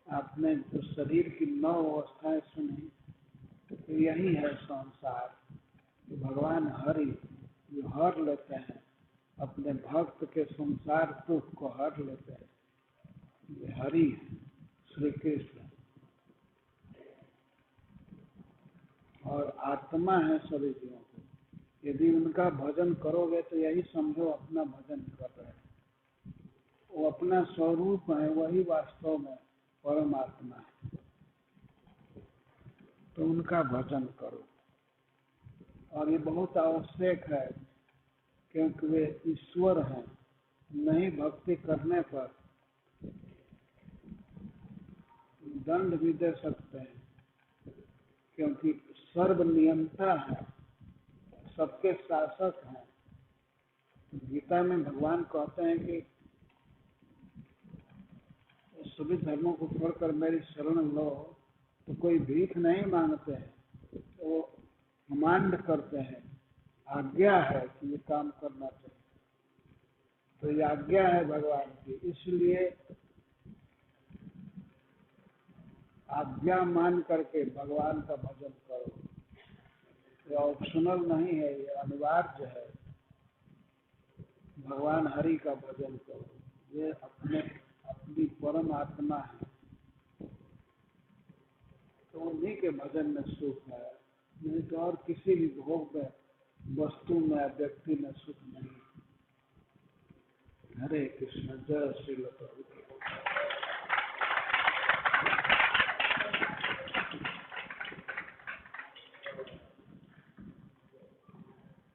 आपने जो शरीर की 9 अवस्थाएं सुनी, तो यही है संसार। भगवान हरि जो हर लेते हैं, अपने भक्त के संसार दुख को हर लेते हैं, ये हरि है, श्री कृष्ण। और आत्मा है सभी जीवों को। यदि उनका भजन करोगे तो यही समझो अपना भजन कर रहे हैं। वो अपना स्वरूप है, वही वास्तव में परमात्मा है। तो उनका भजन करो और ये बहुत आवश्यक है, क्योंकि वे ईश्वर हैं। नहीं भक्ति करने पर दंड भी दे सकते हैं, क्योंकि सर्व नियंता है, सबके शासक हैं। गीता में भगवान कहते हैं कि सभी धर्मों को छोड़कर मेरी शरण लो, तो कोई भीख नहीं मांगते हैं, तो वो कमांड करते हैं, आज्ञा है कि ये काम करना चाहिए। तो ये आज्ञा है भगवान की, इसलिए आज्ञा मान करके भगवान का भजन करो। ये ऑप्शनल नहीं है, ये अनिवार्य है। भगवान हरि का भजन करो, ये अपनी परम आत्मा है, तो उन्हीं के भजन में सुख है, नहीं तो और किसी भी भोग में, वस्तु में, व्यक्ति में सुख नहीं। हरे कृष्ण, जय श्री प्रभु।